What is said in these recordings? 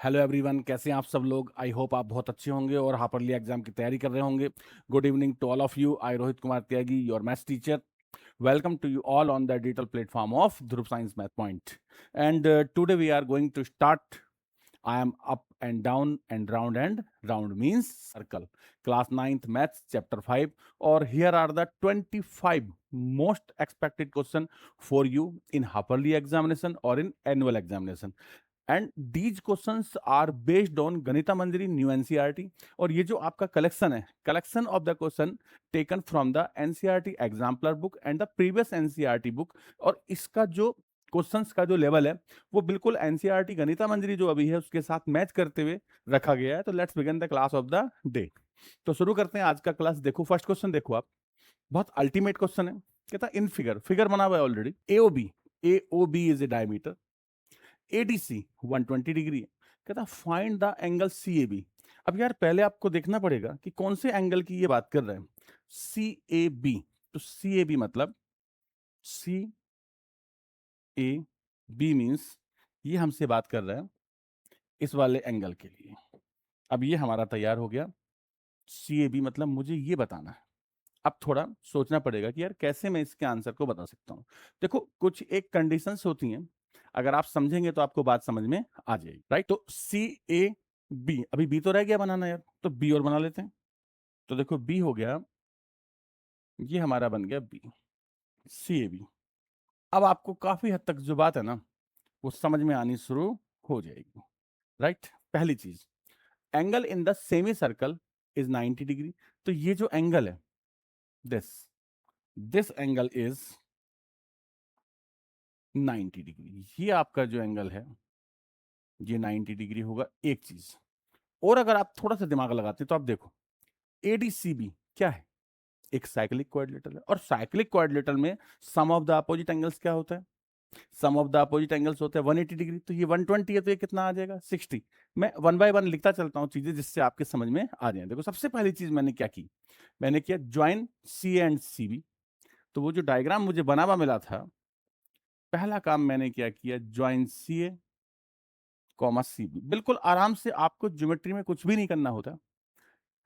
Hello everyone, कैसे हैं आप सब लोग। आई होप आप बहुत अच्छे होंगे और हार्परली एग्जाम की तैयारी कर रहे होंगे। Good evening to all of you. I Rohit Kumar Tyagi, your maths teacher, welcome to you all on the digital platform of Dhruv Science Math Point. And today we are going to start. I am up and round means circle. Class 9th Maths Chapter 5. Or here are the 25 most expected question for you in half-yearly examination or in annual examination. And these questions are based on Ganita Manjari new NCERT. और ये जो आपका collection है, collection of the question taken from the NCERT exemplar book and the previous NCERT book. और इसका जो questions का जो लेवल है वो बिल्कुल एनसीईआरटी गणिता मंजरी जो अभी है उसके साथ मैच करते हुए रखा गया है। तो let's begin the class of the day. तो शुरू करते हैं आज का क्लास। देखो फर्स्ट क्वेश्चन, देखो आप, बहुत अल्टीमेट क्वेश्चन है। कहता इन फिगर, फिगर बना हुआ है already. AOB is a diameter, ADC 120 degree है। कहता फाइंड द एंगल सीएबी। अब यार पहले आपको देखना पड़ेगा कि कौन से एंगल की ये बात कर रहे हैं। सीएबी, तो सीएबी मतलब सी ए बी मीन्स ये हमसे बात कर रहे हैं इस वाले एंगल के लिए। अब ये हमारा तैयार हो गया। सीएबी मतलब मुझे ये बताना है। अब थोड़ा सोचना पड़ेगा कि यार कैसे मैं इसके आंसर को बता सकता हूँ। देखो कुछ एक कंडीशंस होती हैं, अगर आप समझेंगे तो आपको बात समझ में आ जाएगी, राइट। तो सी ए बी, अभी बी तो रह गया बनाना यार, तो बी और बना लेते हैं। तो देखो बी हो गया, ये हमारा बन गया बी, सी ए बी। अब आपको काफी हद तक जो बात है ना वो समझ में आनी शुरू हो जाएगी, राइट। पहली चीज, angle in the semi circle is 90 degree. तो ये जो एंगल है, this this angle is 90 degree. ये आपका जो एंगल है ये 90 डिग्री होगा। एक चीज और, अगर आप थोड़ा सा दिमाग लगाते हैं तो आप देखो एडीसीबी क्या है, एक साइक्लिक क्वाड्रिलेटरल है। और साइक्लिक क्वाड्रिलेटरल में सम ऑफ द अपोजिट एंगल्स क्या होता है, sum of the opposite angles होते हैं 180 डिग्री। तो ये 120 है तो ये कितना आ जाएगा 60। मैं वन बाय वन लिखता चलता हूँ चीजें जिससे आपके समझ में आ जाए। देखो सबसे पहली चीज मैंने क्या की, मैंने किया join C and C B. तो वो जो डायग्राम मुझे बना हुआ मिला था, पहला काम मैंने क्या किया, ज्वाइन सी ए कॉमा सी बी। बिल्कुल आराम से, आपको ज्योमेट्री में कुछ भी नहीं करना होता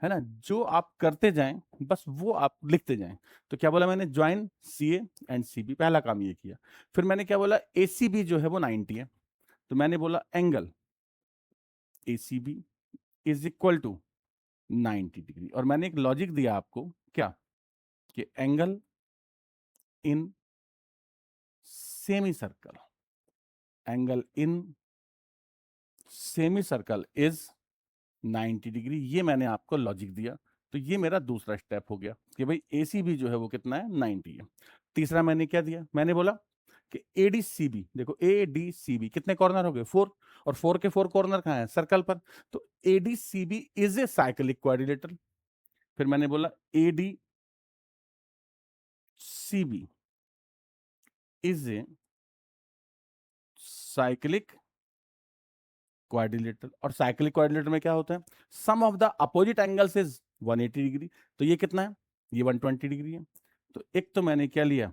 है ना, जो आप करते जाएं बस वो आप लिखते जाएं। तो क्या बोला मैंने, join C A and C B, पहला काम ये किया। फिर मैंने क्या बोला, ए सी बी जो है वो 90 है। तो मैंने बोला angle A C B is equal to 90 degree. और मैंने एक लॉजिक दिया आपको, क्या, कि angle in semi circle, angle in semi circle is 90 degree. ये मैंने आपको लॉजिक दिया। तो ये मेरा दूसरा स्टेप हो गया कि भाई एसीबी जो है वो कितना है, 90 है। तीसरा मैंने क्या दिया, मैंने बोला कि एडीसीबी, देखो एडीसीबी कितने कॉर्नर हो गए, 4। और 4 के 4 कॉर्नर कहाँ है, सर्कल पर। तो ADCB is a cyclic quadrilateral. फिर मैंने बोला ADCB is a cyclic quadrilateral. और साइक्लिक क्वाड्रिलेटरल में क्या होता है, sum of the opposite angles is 180 degree. तो ये कितना है, ये 120 डिग्री है। तो एक तो मैंने क्या लिया,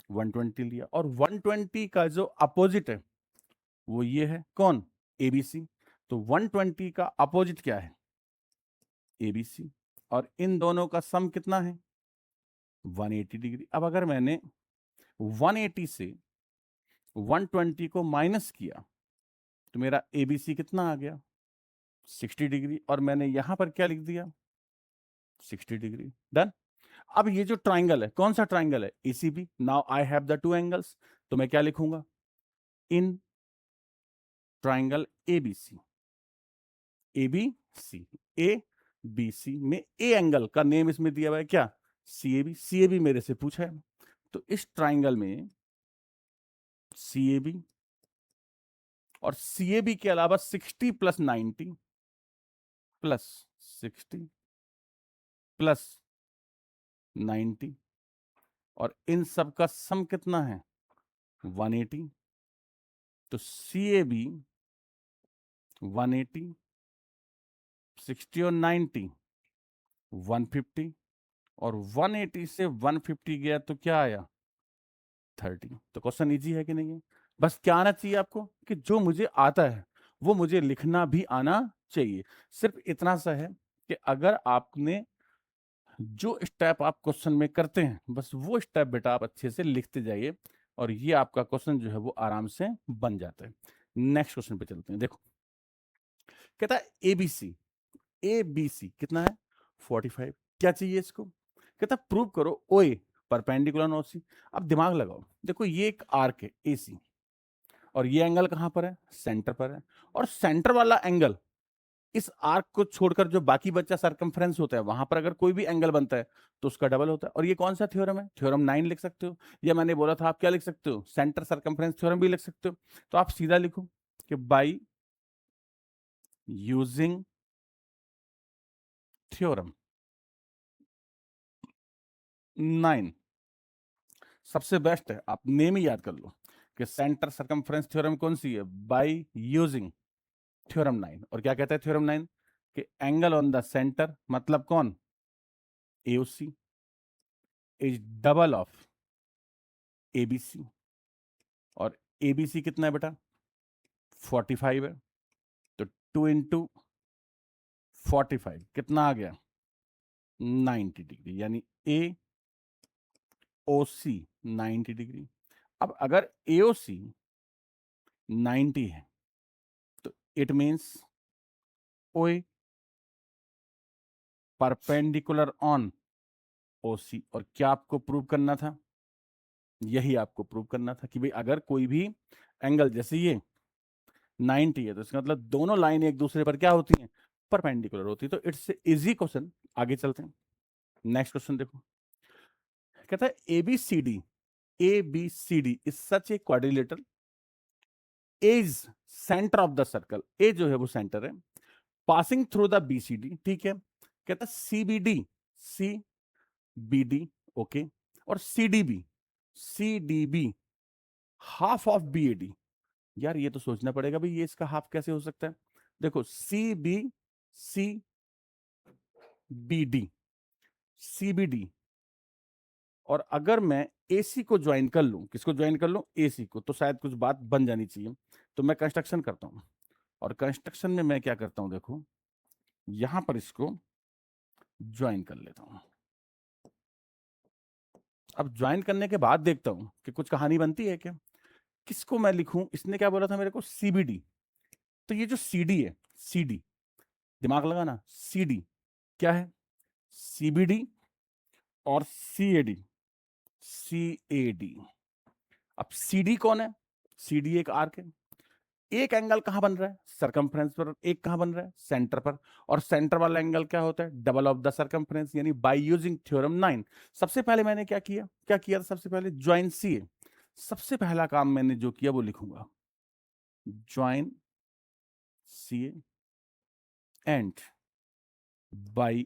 120 लिया। और 120 का जो अपोजिट है वो ये है, कौन, एबीसी। तो 120 का अपोजिट क्या है, एबीसी। और इन दोनों का सम कितना है, 180 डिग्री। अब अगर मैंने 180 से 120 को माइनस किया तो मेरा एबीसी कितना आ गया, 60 डिग्री। और मैंने यहां पर क्या लिख दिया, 60 डिग्री। डन। अब ये जो ट्राइंगल है, कौन सा ट्राइंगल है, ACB. Now I have the two angles. तो मैं क्या लिखूंगा, in triangle ABC, ABC, A B C में ए एंगल का नेम इसमें दिया हुआ है क्या, सीएबी। सीएबी मेरे से पूछा है। तो इस ट्राइंगल में सीएबी और सीएबी के अलावा 60 प्लस 90 प्लस 60 प्लस 90, और इन सब का सम कितना है, 180। तो सीएबी 180, 60 और 90 150, और 180 से 150 गया तो क्या आया, 30। तो क्वेश्चन इजी है कि नहीं है। बस क्या आना चाहिए आपको, कि जो मुझे आता है वो मुझे लिखना भी आना चाहिए। सिर्फ इतना सा है कि अगर आपने जो स्टेप आप क्वेश्चन में करते हैं, बस वो स्टेप बेटा आप अच्छे से लिखते जाइए, और ये आपका क्वेश्चन जो है वो आराम से बन जाता है। नेक्स्ट क्वेश्चन पे चलते हैं। देखो, कहता है एबीसी, एबीसी कितना है 45। क्या चाहिए इसको? कहता है प्रूव करो ओए परपेंडिकुलर ऑन ओसी। अब दिमाग लगाओ, देखो ये एक आर्क है एसी, और ये एंगल कहां पर है? सेंटर पर है। और सेंटर वाला एंगल इस आर्क को छोड़कर जो बाकी बचा सरकमफ्रेंस होता है, वहां पर अगर कोई भी एंगल बनता है तो उसका डबल होता है। और ये कौन सा थ्योरम है? थ्योरम 9 लिख सकते हो, या मैंने बोला था आप क्या लिख सकते हो? सेंटर सरकमफ्रेंस थ्योरम भी लिख सकते हो। तो आप सीधा लिखो कि बाई यूजिंग थ्योरम 9 सबसे बेस्ट है, आप नेम ही याद कर लो कि सेंटर सरकमफ्रेंस थ्योरम कौन सी है? By using theorem 9। और क्या कहता है थ्योरम 9? कि एंगल ऑन द सेंटर, मतलब कौन? AOC is double of ABC. और एबीसी कितना है बेटा? 45 है। तो 2 इंटू 45 कितना आ गया? 90 डिग्री, यानी ए ओ सी 90 डिग्री। अब अगर एओसी 90 है तो इट मीन्स ओए परपेंडिकुलर ऑन ओसी। और क्या आपको प्रूव करना था? यही आपको प्रूव करना था कि भाई अगर कोई भी एंगल, जैसे ये 90 है, तो इसका मतलब दोनों लाइन एक दूसरे पर क्या होती हैं? परपेंडिकुलर होती है। तो इट्स इजी क्वेश्चन। आगे चलते हैं। नेक्स्ट क्वेश्चन देखो, कहता है ABCD, ABCD is such a quadrilateral, is centre of the circle, A जो है वो सेंटर है, पासिंग थ्रू द बीसीडी, ठीक है। कहता है सीबीडी, सीबीडी ओके, और CDB, CDB half of BOD. यार ये तो सोचना पड़ेगा भाई, ये इसका हाफ कैसे हो सकता है? देखो C B, C B D, CBD, और अगर मैं एसी को ज्वाइन कर लूं, किसको ज्वाइन कर लूं? एसी को, तो शायद कुछ बात बन जानी चाहिए। तो मैं कंस्ट्रक्शन करता हूं, और कंस्ट्रक्शन में मैं क्या करता हूं? देखो यहां पर इसको ज्वाइन कर लेता हूं। अब ज्वाइन करने के बाद देखता हूं कि कुछ कहानी बनती है क्या। किसको मैं लिखूं? इसने क्या बोला था मेरे को? सीबीडी। तो ये जो सीडी है, सीडी, दिमाग लगाना, सीडी क्या है? सीबीडी और सीएडी, सीएडी। अब सीडी कौन है? सीडी एक आर्क है। एक एंगल कहां बन रहा है? सरकमफ्रेंस पर। एक कहां बन रहा है? सेंटर पर। और सेंटर वाला एंगल क्या होता है? डबल ऑफ द सरकमफ्रेंस, यानी बाय यूजिंग थ्योरम 9। सबसे पहले मैंने क्या किया? क्या किया था सबसे पहले? Join C A. सबसे पहला काम मैंने जो किया वो लिखूंगा, join C and by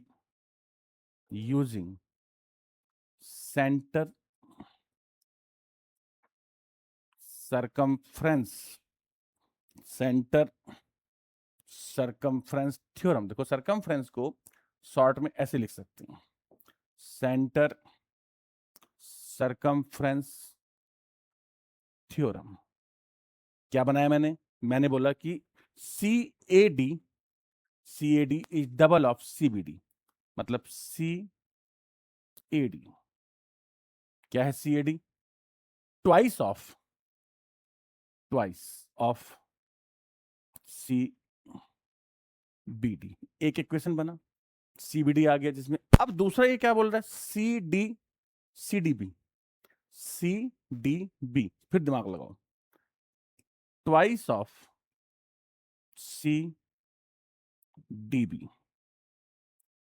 using centre circumference, centre circumference theorem. देखो सरकमफ्रेंस को शॉर्ट में ऐसे लिख सकते हैं, सेंटर सरकमफ्रेंस थ्योरम। क्या बनाया मैंने? मैंने बोला कि C A D, C A D is double of CBD, मतलब सी ए डी क्या है? C A D twice of, twice of C B D. एक इक्वेशन बना, सीबीडी आ गया जिसमें। अब दूसरा ये क्या बोल रहा है? C D, C D B, C D B, फिर दिमाग लगाओ, twice of C D B,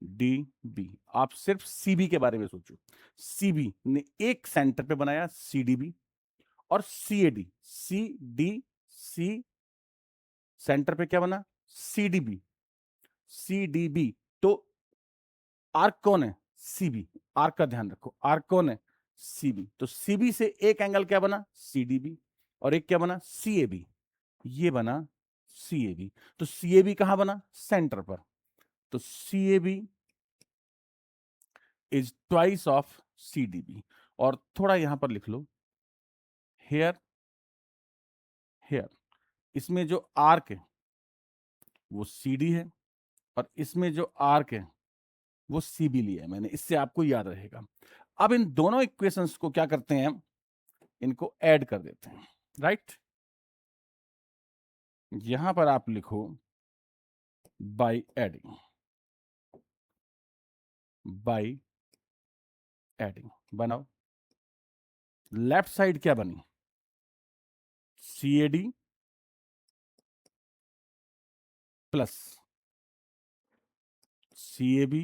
D B. आप सिर्फ सीबी के बारे में सोचो। सीबी ने एक सेंटर पे बनाया सीडीबी, और CAD, C D C centre पे क्या बना? CDB, CDB. तो आर्क कौन है? सीबी। आर्क का ध्यान रखो, आर्क कौन है? सीबी। तो सीबी से एक एंगल क्या बना? सीडीबी। और एक क्या बना? सीएबी। ये बना सीएबी। तो सीएबी कहां बना? सेंटर पर। तो CAB is twice of CDB. और थोड़ा यहां पर लिख लो, हेयर, हेयर, इसमें जो आर्क है वो सी डी है, और इसमें जो आर्क है वो सी बी लिया है मैंने, इससे आपको याद रहेगा। अब इन दोनों इक्वेशंस को क्या करते हैं, इनको ऐड कर देते हैं, राइट। यहां पर आप लिखो बाय एडिंग, बाय एडिंग बनाओ। लेफ्ट साइड क्या बनी, C A D plus C A B,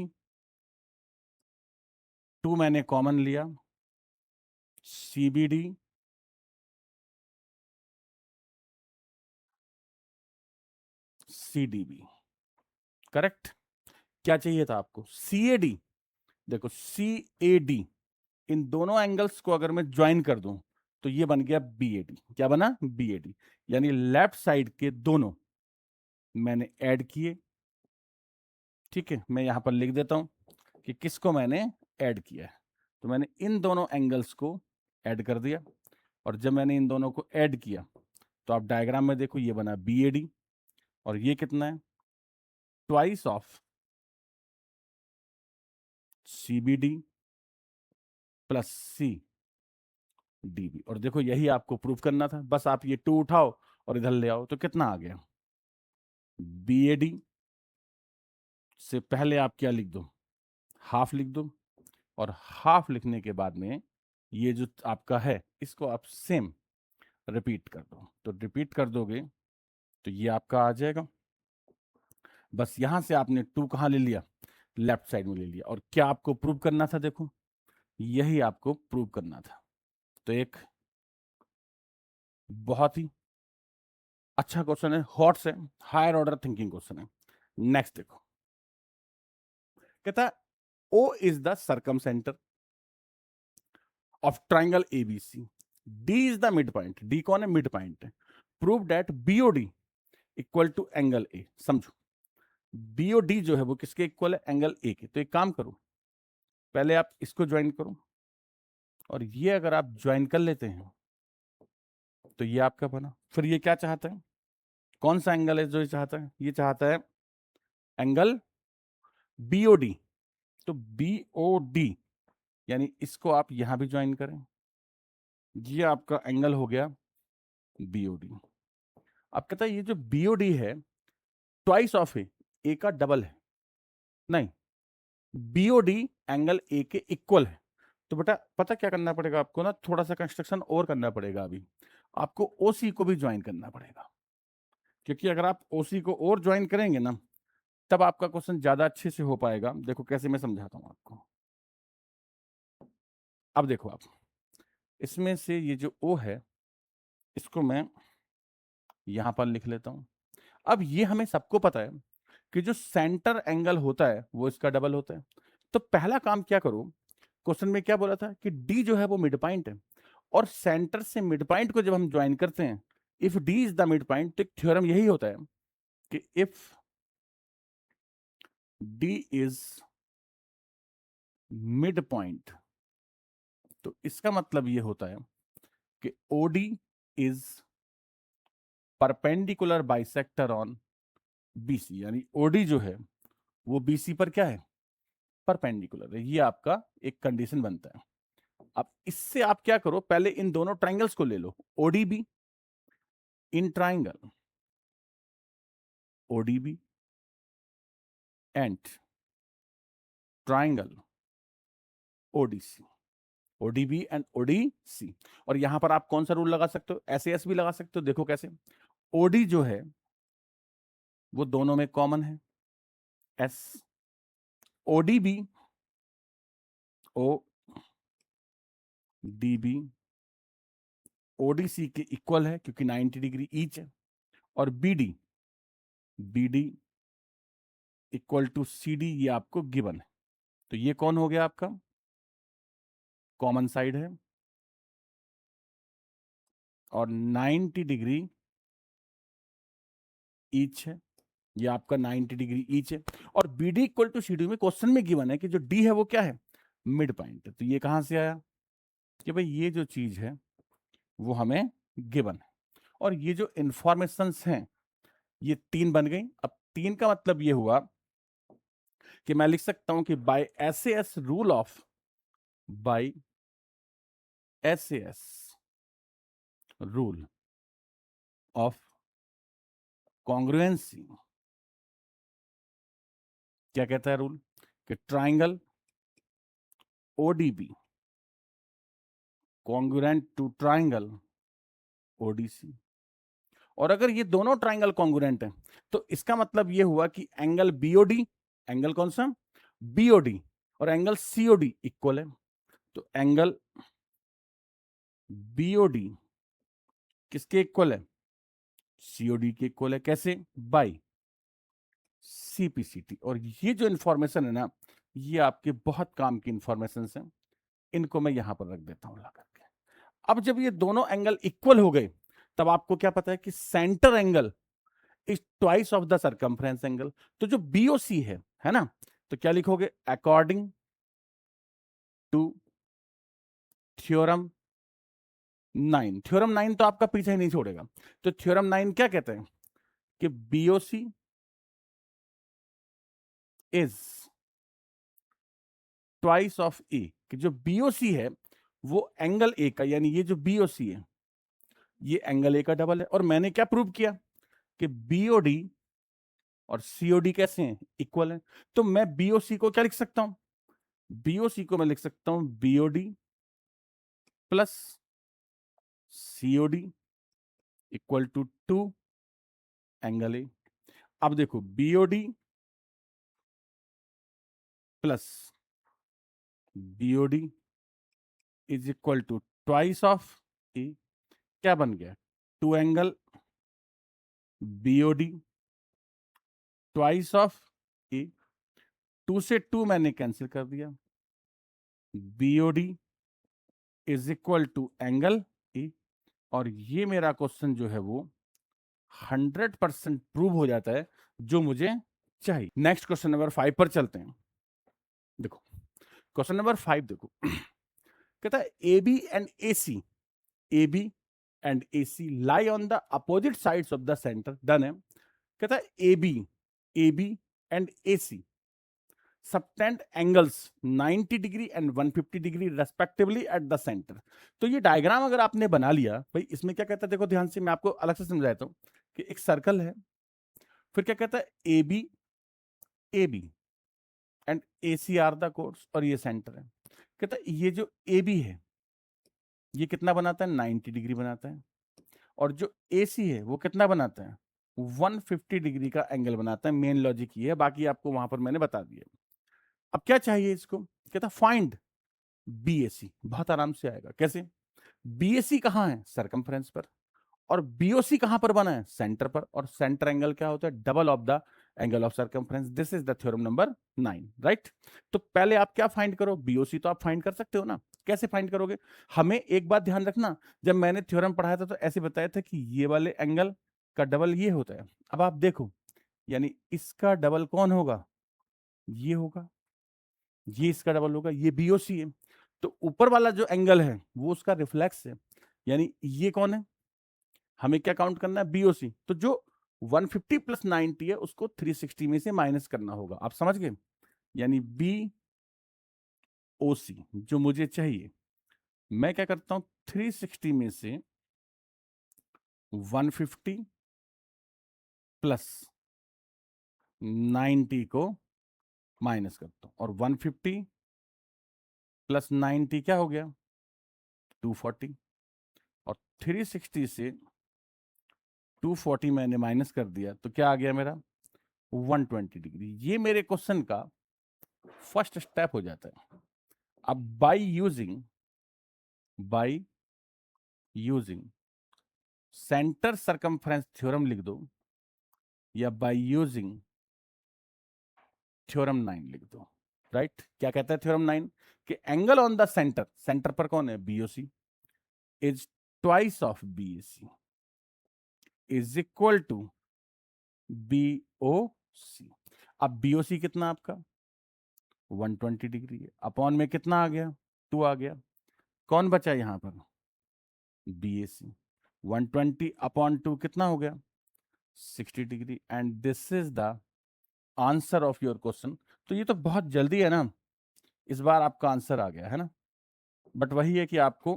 2 मैंने कॉमन लिया, C B D C D B, correct. क्या चाहिए था आपको, सी ए डी। देखो सी ए डी, इन दोनों एंगल्स को अगर मैं ज्वाइन कर दूं तो ये बन गया बी ए डी। क्या बना, बी ए डी। यानी लेफ्ट साइड के दोनों मैंने ऐड किए, ठीक है। मैं यहां पर लिख देता हूं कि किसको मैंने ऐड किया है। तो मैंने इन दोनों एंगल्स को ऐड कर दिया, और जब मैंने इन दोनों को ऐड किया तो आप डायग्राम में देखो, ये बना बी ए डी, और ये कितना है, twice of C B D plus C D B. और देखो यही आपको प्रूफ करना था, बस आप ये 2 उठाओ और इधर ले आओ, तो कितना आ गया, बी ए डी से पहले आप क्या लिख दो, हाफ लिख दो, और हाफ लिखने के बाद में ये जो आपका है इसको आप सेम रिपीट कर दो। तो रिपीट कर दोगे तो ये आपका आ जाएगा। बस यहां से आपने 2 कहां ले लिया, लेफ्ट साइड में ले लिया। और क्या आपको प्रूव करना था, देखो यही आपको प्रूव करना था। तो एक बहुत ही अच्छा क्वेश्चन है, हॉट से हायर ऑर्डर थिंकिंग क्वेश्चन है। नेक्स्ट देखो, कहता है O is the circumcentre of triangle ABC, D is the midpoint. D कौन है, मिड पॉइंट है। Prove that BOD equal to angle A. समझो बीओडी जो है वो किसके इक्वल है, एंगल ए के। तो एक काम करो, पहले आप इसको ज्वाइन करो, और ये अगर आप ज्वाइन कर लेते हैं तो ये आपका बना। फिर ये क्या चाहता है, कौन सा एंगल है जो ये चाहता है, ये चाहता है एंगल बीओडी। तो बीओडी यानी इसको आप यहां भी ज्वाइन करें, ये आपका एंगल हो गया बीओडी। अब कहता है ये जो बीओडी है ट्वाइस ऑफ ए का डबल है, नहीं, बीओडी एंगल ए के इक्वल है। तो बेटा पता क्या करना पड़ेगा आपको ना, थोड़ा सा कंस्ट्रक्शन और करना पड़ेगा। अभी आपको ओसी को भी ज्वाइन करना पड़ेगा, क्योंकि अगर आप ओसी को और ज्वाइन करेंगे ना तब आपका क्वेश्चन ज्यादा अच्छे से हो पाएगा। देखो कैसे मैं समझाता हूं आपको। अब देखो आप, इसमें से ये जो ओ है इसको मैं यहां पर लिख लेता हूं। अब ये हमें सबको पता है कि जो सेंटर एंगल होता है वो इसका डबल होता है। तो पहला काम क्या करो, क्वेश्चन में क्या बोला था कि डी जो है वो मिड पॉइंट है, और सेंटर से मिड पॉइंट को जब हम ज्वाइन करते हैं, if D is the midpoint, तो एक थ्योरम यही होता है कि if D is mid point, तो इसका मतलब ये होता है कि OD is perpendicular bisector on BC. यानी ओडी जो है वो बीसी पर क्या है, परपेंडिकुलर है। ये आपका एक कंडीशन बनता है। अब इससे आप क्या करो, पहले इन दोनों ट्राइंगल्स को ले लो, ODB in triangle ODB and triangle ODC, ODB and ODC. और यहां पर आप कौन सा रूल लगा सकते हो, एसएस भी लगा सकते हो। देखो कैसे, ओडी जो है वो दोनों में कॉमन है, एस। ओडीबी ओ डीबी ओडीसी के इक्वल है क्योंकि 90 डिग्री ईच है। और BD BD equal to CD, ये आपको गिवन है। तो ये कौन हो गया आपका, कॉमन साइड है, और 90 डिग्री ईच है, ये आपका 90 डिग्री ईच है। और B D equal to C D में क्वेश्चन में गिवन है कि जो डी है वो क्या है, मिड पॉइंट है। तो ये कहां से आया कि भाई ये जो चीज है वो हमें गिवन है। और ये जो इंफॉर्मेशन हैं ये 3 बन गई। अब 3 का मतलब ये हुआ कि मैं लिख सकता हूं कि by SAS rule of, by SAS rule of congruency, क्या कहता है रूल, कि triangle ODB congruent to triangle ODC, और अगर ये दोनों ट्राइंगल कॉन्ग्रुएंट हैं तो इसका मतलब ये हुआ कि एंगल BOD, एंगल कौन सा, BOD, और एंगल COD इक्वल है। तो एंगल BOD किसके इक्वल है, COD के इक्वल है। कैसे, बाय CPCT। और ये जो इंफॉर्मेशन है ना, ये आपके बहुत काम की इंफॉर्मेशन है, इनको मैं यहां पर रख देता हूं ला करके। अब जब ये दोनों एंगल इक्वल हो गए तब आपको क्या पता है कि centre angle is twice of the circumference angle. तो जो BOC है ना, तो क्या लिखोगे, अकॉर्डिंग टू थ्योरम 9। थ्योरम 9 तो आपका पीछे ही नहीं छोड़ेगा। तो थ्योरम 9 क्या कहते हैं कि BOC इज ट्वाइस ऑफ ए, कि जो BOC है वो एंगल ए का, यानी ये जो BOC है ये एंगल ए का डबल है। और मैंने क्या प्रूव किया कि BOD और COD कैसे हैं, इक्वल है। तो मैं BOC को क्या लिख सकता हूं, BOC को मैं लिख सकता हूं BOD plus COD equal to 2 angle A. अब देखो BOD plus BOD is equal to twice of A, क्या बन गया, 2 angle BOD twice of A. 2 से 2 मैंने कैंसिल कर दिया, BOD is equal to angle A. और ये मेरा क्वेश्चन जो है वो 100% प्रूव हो जाता है जो मुझे चाहिए। नेक्स्ट क्वेश्चन नंबर 5 पर चलते हैं। देखो क्वेश्चन नंबर 5 देखो कहता है AB and AC lie on the opposite sides of the centre. Done है। कहता है AB and AC subtend angles 90 degree and 150 degree respectively at the centre. तो ये डायग्राम अगर आपने बना लिया भाई, इसमें क्या कहता है, देखो ध्यान से, मैं आपको अलग से समझाता हूं कि एक सर्कल है, फिर क्या कहता है AB and AC are the chords, और ये सेंटर है। कहता है ये जो AB है ये कितना बनाता है, 90 डिग्री बनाता है, और जो AC है वो कितना बनाता है, 150 डिग्री का एंगल बनाता है। मेन लॉजिक ये है, बाकी आपको वहां पर मैंने बता दिया। अब क्या चाहिए इसको, कहता फाइंड BAC। बहुत आराम से आएगा। कैसे, BAC कहाँ है, सरकमफ्रेंस पर, और BOC कहां पर बना है, सेंटर पर, और सेंटर एंगल क्या होता है, double of the angle of circumference. This is the theorem number 9, right. तो पहले आप क्या फाइंड करो, BOC तो आप फाइंड कर सकते हो ना। कैसे फाइंड करोगे, हमें एक बात ध्यान रखना, जब मैंने थ्योरम पढ़ाया था तो ऐसे बताया था कि ये वाले एंगल का डबल ये होता है। अब आप देखो, यानी इसका डबल कौन होगा, ये होगा, ये इसका डबल होगा, ये BOC है। तो ऊपर वाला जो एंगल है वो उसका रिफ्लेक्स है, यानी ये कौन है, हमें क्या काउंट करना है, BOC। तो जो 150 प्लस 90 है उसको 360 में से माइनस करना होगा। आप समझ गए, यानी BOC जो मुझे चाहिए, मैं क्या करता हूं, 360 में से 150 प्लस 90 को माइनस करता हूं, और 150 प्लस 90 क्या हो गया, 240, और 360 से 240 मैंने माइनस कर दिया तो क्या आ गया मेरा, 120 डिग्री। ये मेरे क्वेश्चन का फर्स्ट स्टेप हो जाता है। अब bye using centre circumference theorem लिख दो, या बाय यूजिंग थ्योरम 9 लिख दो, राइट। क्या कहता है थ्योरम 9, कि angle on the centre, centre पर कौन है, BOC, is twice of BAC is equal to BOC। अब BOC कितना आपका 120 डिग्री है, अपॉन में कितना आ गया, 2 आ गया, कौन बचा यहां पर, BAC। 120 अपॉन 2 कितना हो गया, 60 degree, and this is the answer of your question. तो ये तो बहुत जल्दी है ना, इस बार आपका आंसर आ गया है ना, बट वही है कि आपको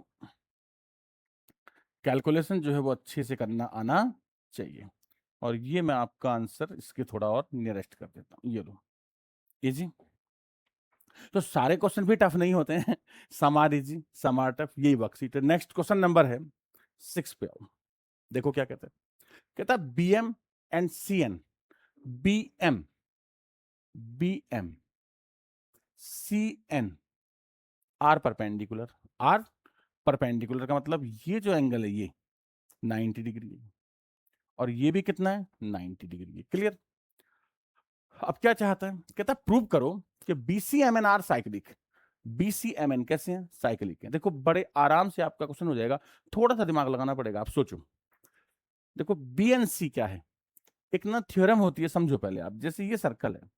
कैलकुलेशन जो है वो अच्छे से करना आना चाहिए। और ये मैं आपका आंसर इसके थोड़ा और नियरेस्ट कर देता हूँ, ये लो, इजी। तो सारे क्वेश्चन भी टफ नहीं होते हैं, some are easy some are tough, यही वर्कशीट है। नेक्स्ट क्वेश्चन नंबर है 6 पे आओ। देखो क्या कहता है, कहता है BM and CN, BM BM CN are perpendicular. Are perpendicular का मतलब ये जो एंगल है ये 90 डिग्री है, और ये भी कितना है 90 डिग्री है। क्लियर। अब क्या चाहता है, कहता है प्रूव करो कि बीसीएमएन आर साइक्लिक। बीसीएमएन कैसे हैं, साइक्लिक है। देखो बड़े आराम से आपका क्वेश्चन हो जाएगा, थोड़ा सा दिमाग लगाना पड़ेगा, आप सोचो। देखो बीएनसी क्या है, एक ना थ्योरम होती है, समझो पहले आप। जैसे ये सर्कल है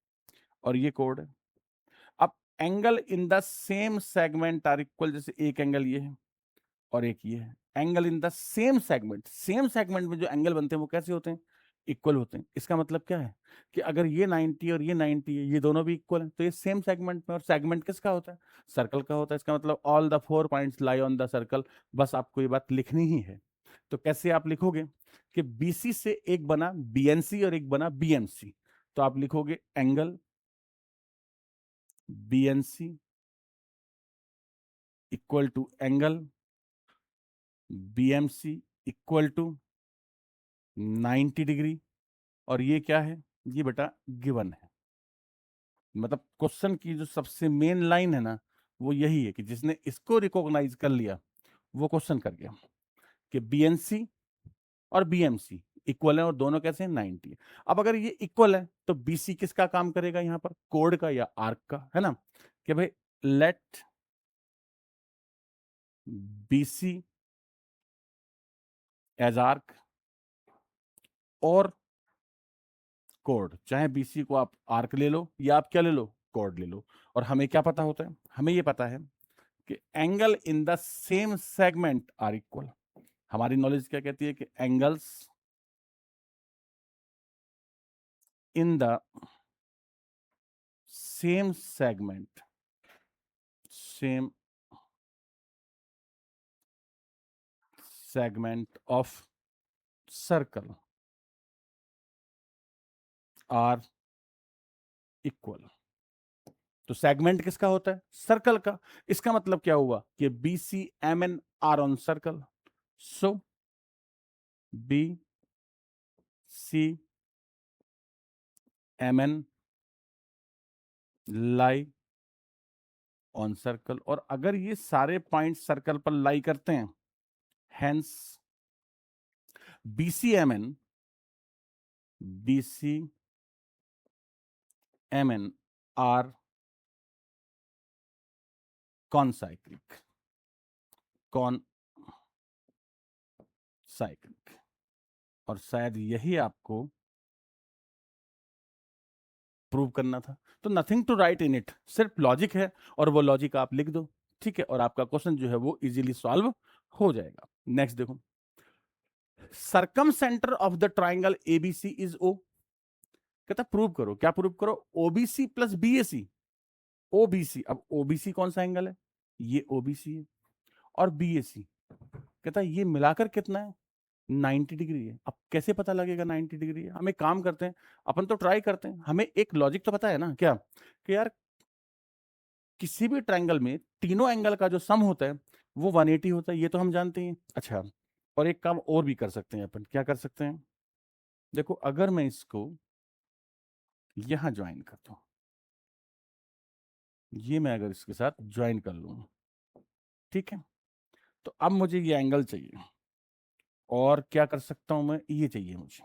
और ये कोड है, अब angle in the same segment are equal. जैसे एक एंगल ये है और एक ये है, angle in the same segment. Same segment में जो एंगल बनते हैं वो कैसे होते हैं, इक्वल होते हैं। इसका मतलब क्या है कि अगर ये 90 और ये 90 है, ये दोनों भी इक्वल हैं, तो ये सेम सेगमेंट में। और सेगमेंट किसका होता है, सर्कल का होता है। इसका मतलब all the 4 points lie on the circle. बस आपको ये बात लिखनी ही है। तो कैसे आप लिखोगे कि बीसी से एक बना बीएनसी और एक बना बीएमसी, तो आप लिखोगे angle BNC equal to angle BMC equal to 90 degree. और ये क्या है, ये बेटा गिवन है। मतलब क्वेश्चन की जो सबसे मेन लाइन है ना, वो यही है कि जिसने इसको रिकॉग्नाइज कर लिया वो क्वेश्चन कर गया कि बीएनसी और बीएमसी इक्वल है और दोनों कैसे हैं 90 है। अब अगर ये इक्वल है तो बीसी किसका काम करेगा यहाँ पर, कोड का या आर्क का, है ना। कि भाई लेट बीसी एज आर्क और कोड। चाहे बीसी को आप आर्क ले लो या आप क्या ले लो, कोड ले लो। और हमें क्या पता होता है, हमें ये पता है कि angle in the same segment are equal. हमारी नॉलेज क्या कहती है कि angles in the same segment, same segment of circle are equal. तो सेगमेंट किसका होता है, सर्कल का। इसका मतलब क्या हुआ कि B C M N are on circle, so B C M N lie on circle. और अगर ये सारे पॉइंट सर्कल पर लाई करते हैं, hence BCMN BCMN are concyclic, concyclic. और शायद यही आपको प्रूव करना था। तो nothing to write in it, सिर्फ लॉजिक है और वो लॉजिक आप लिख दो, ठीक है, और आपका क्वेश्चन जो है वो इजीली सॉल्व हो जाएगा। नेक्स्ट देखो, circumcentre of the triangle ABC is O. कहता प्रूव करो, क्या प्रूव करो, ओबीसी प्लस बीएसी। ओबीसी, अब ओबीसी कौन सा एंगल है, ये ओबीसी है, और बीएसी कहता है ये मिलाकर कितना है 90 डिग्री है। अब कैसे पता लगेगा 90 डिग्री है, हम एक काम करते हैं, अपन तो ट्राई करते हैं, हमें एक लॉजिक तो पता है ना, क्या कि यार किसी भी ट्रायंगल में तीनों एंगल का जो सम होता है वो 180 होता है, ये तो हम जानते हैं। अच्छा, और एक काम और भी कर सकते हैं अपन, क्या कर सकते हैं, देखो अगर मैं इसको यहां ज्वाइन कर दूं, ये मैं अगर इसके साथ ज्वाइन कर लूं, ठीक है, तो अब मुझे ये एंगल चाहिए, और क्या कर सकता हूं मैं, ये चाहिए मुझे।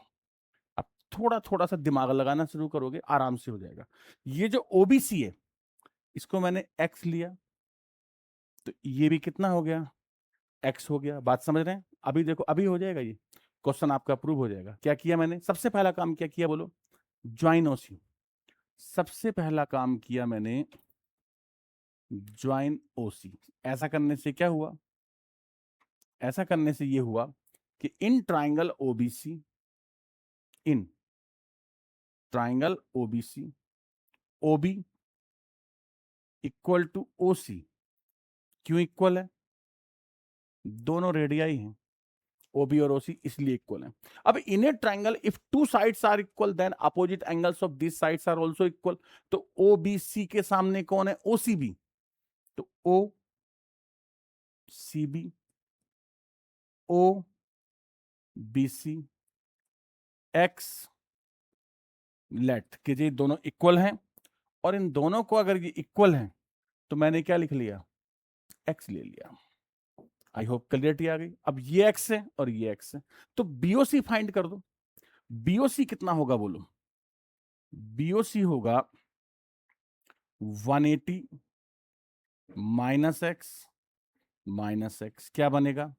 अब थोड़ा थोड़ा सा दिमाग लगाना शुरू करोगे आराम से हो जाएगा। ये जो ओबीसी है इसको मैंने एक्स लिया, तो ये भी कितना हो गया, एक्स हो गया। बात समझ रहे हैं, अभी देखो अभी हो जाएगा, ये क्वेश्चन आपका अप्रूव हो जाएगा। क्या किया मैंने, सबसे पहला काम क्या किया बोलो, ज्वाइन ओसी। सबसे पहला काम किया मैंने ज्वाइन ओसी। ऐसा करने से क्या हुआ, ऐसा करने से ये हुआ कि in triangle OBC, in triangle OBC, OB equal to OC. क्यों इक्वल है? दोनों रेडियाई हैं, ओबी और ओसी, इसलिए इक्वल है। अब in a triangle if two sides are equal then opposite angles of this sides are also equal. तो ओबीसी के सामने कौन है? ओसीबी। तो O CB, O BC x let कि ये दोनों इक्वल हैं, और इन दोनों को अगर ये इक्वल हैं तो मैंने क्या लिख लिया? एक्स ले लिया। आई होप क्लियरिटी आ गई। अब ये एक्स है और ये एक्स है, तो बीओसी फाइंड कर दो। बीओसी कितना होगा बोलो? बीओसी होगा 180 माइनस एक्स, क्या बनेगा?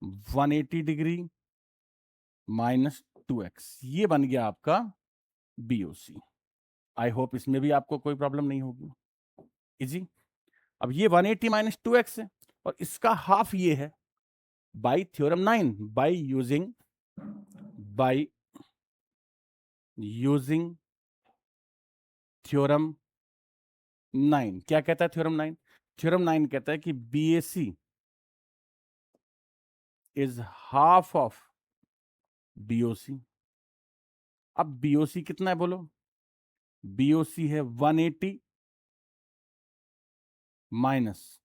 180 डिग्री माइनस 2x, ये बन गया आपका बीओसी। आई होप इसमें भी आपको कोई प्रॉब्लम नहीं होगी। इजी। अब ये 180 माइनस 2x है, और इसका हाफ ये है, by theorem 9, by using theorem 9। क्या कहता है थ्योरम 9? थ्योरम 9 कहता है कि BAC is half of BOC। अब BOC कितना है बोलो? BOC है 180 माइनस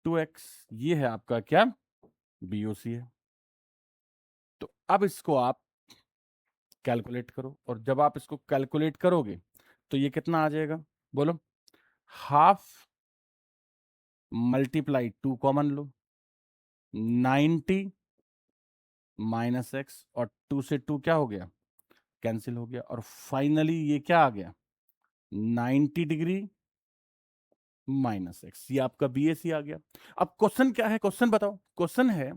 2x, ये है आपका क्या? BOC है। तो अब इसको आप कैलकुलेट करो, और जब आप इसको कैलकुलेट करोगे तो ये कितना आ जाएगा बोलो? हाफ मल्टीप्लाई 2 कॉमन लो, 90 माइनस एक्स, और 2 से 2 क्या हो गया? कैंसिल हो गया, और फाइनली ये क्या आ गया? 90 डिग्री माइनस एक्स, ये आपका BAC आ गया। अब क्वेश्चन क्या है? क्वेश्चन बताओ। क्वेश्चन है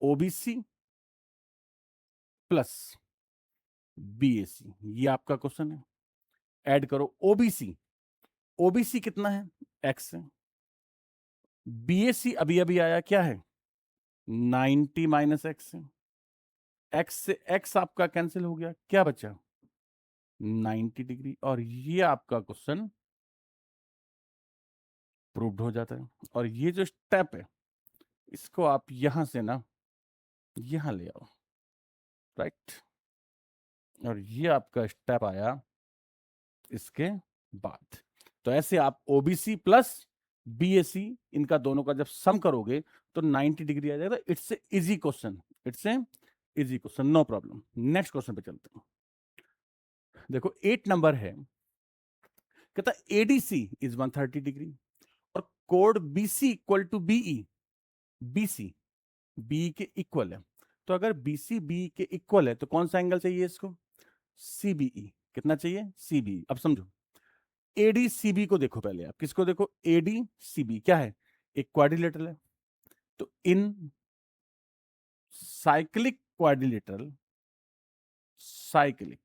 OBC प्लस BAC, ये आपका क्वेश्चन है। ऐड करो OBC, OBC कितना है? एक्स है। BAC अभी अभी आया, क्या है? 90 माइनस एक्स है। एक्स से एक्स आपका कैंसिल हो गया, क्या बचा? 90 डिग्री, और ये आपका क्वेश्चन प्रूव्ड हो जाता है। और ये जो स्टेप है, इसको आप यहां से ना यहां ले आओ, राइट। और ये आपका स्टेप आया इसके बाद। तो ऐसे आप OBC प्लस BAC, इनका दोनों का जब सम करोगे तो 90 डिग्री आ जाएगा। It's a easy question, it's a easy question, no problem. Next question पे चलते हैं। देखो 8 नंबर है, कहता ADC इज 130 डिग्री और कोड BC equal to BE। BC BE के इक्वल है, तो अगर BC BE के इक्वल है तो कौन सा एंगल चाहिए इसको? CBE। कितना चाहिए? CBE। अब समझो, ADCB को देखो पहले, आप किसको देखो? ADCB क्या है? एक क्वाड्रिलेटरल है। तो इन cyclic quadrilateral, cyclic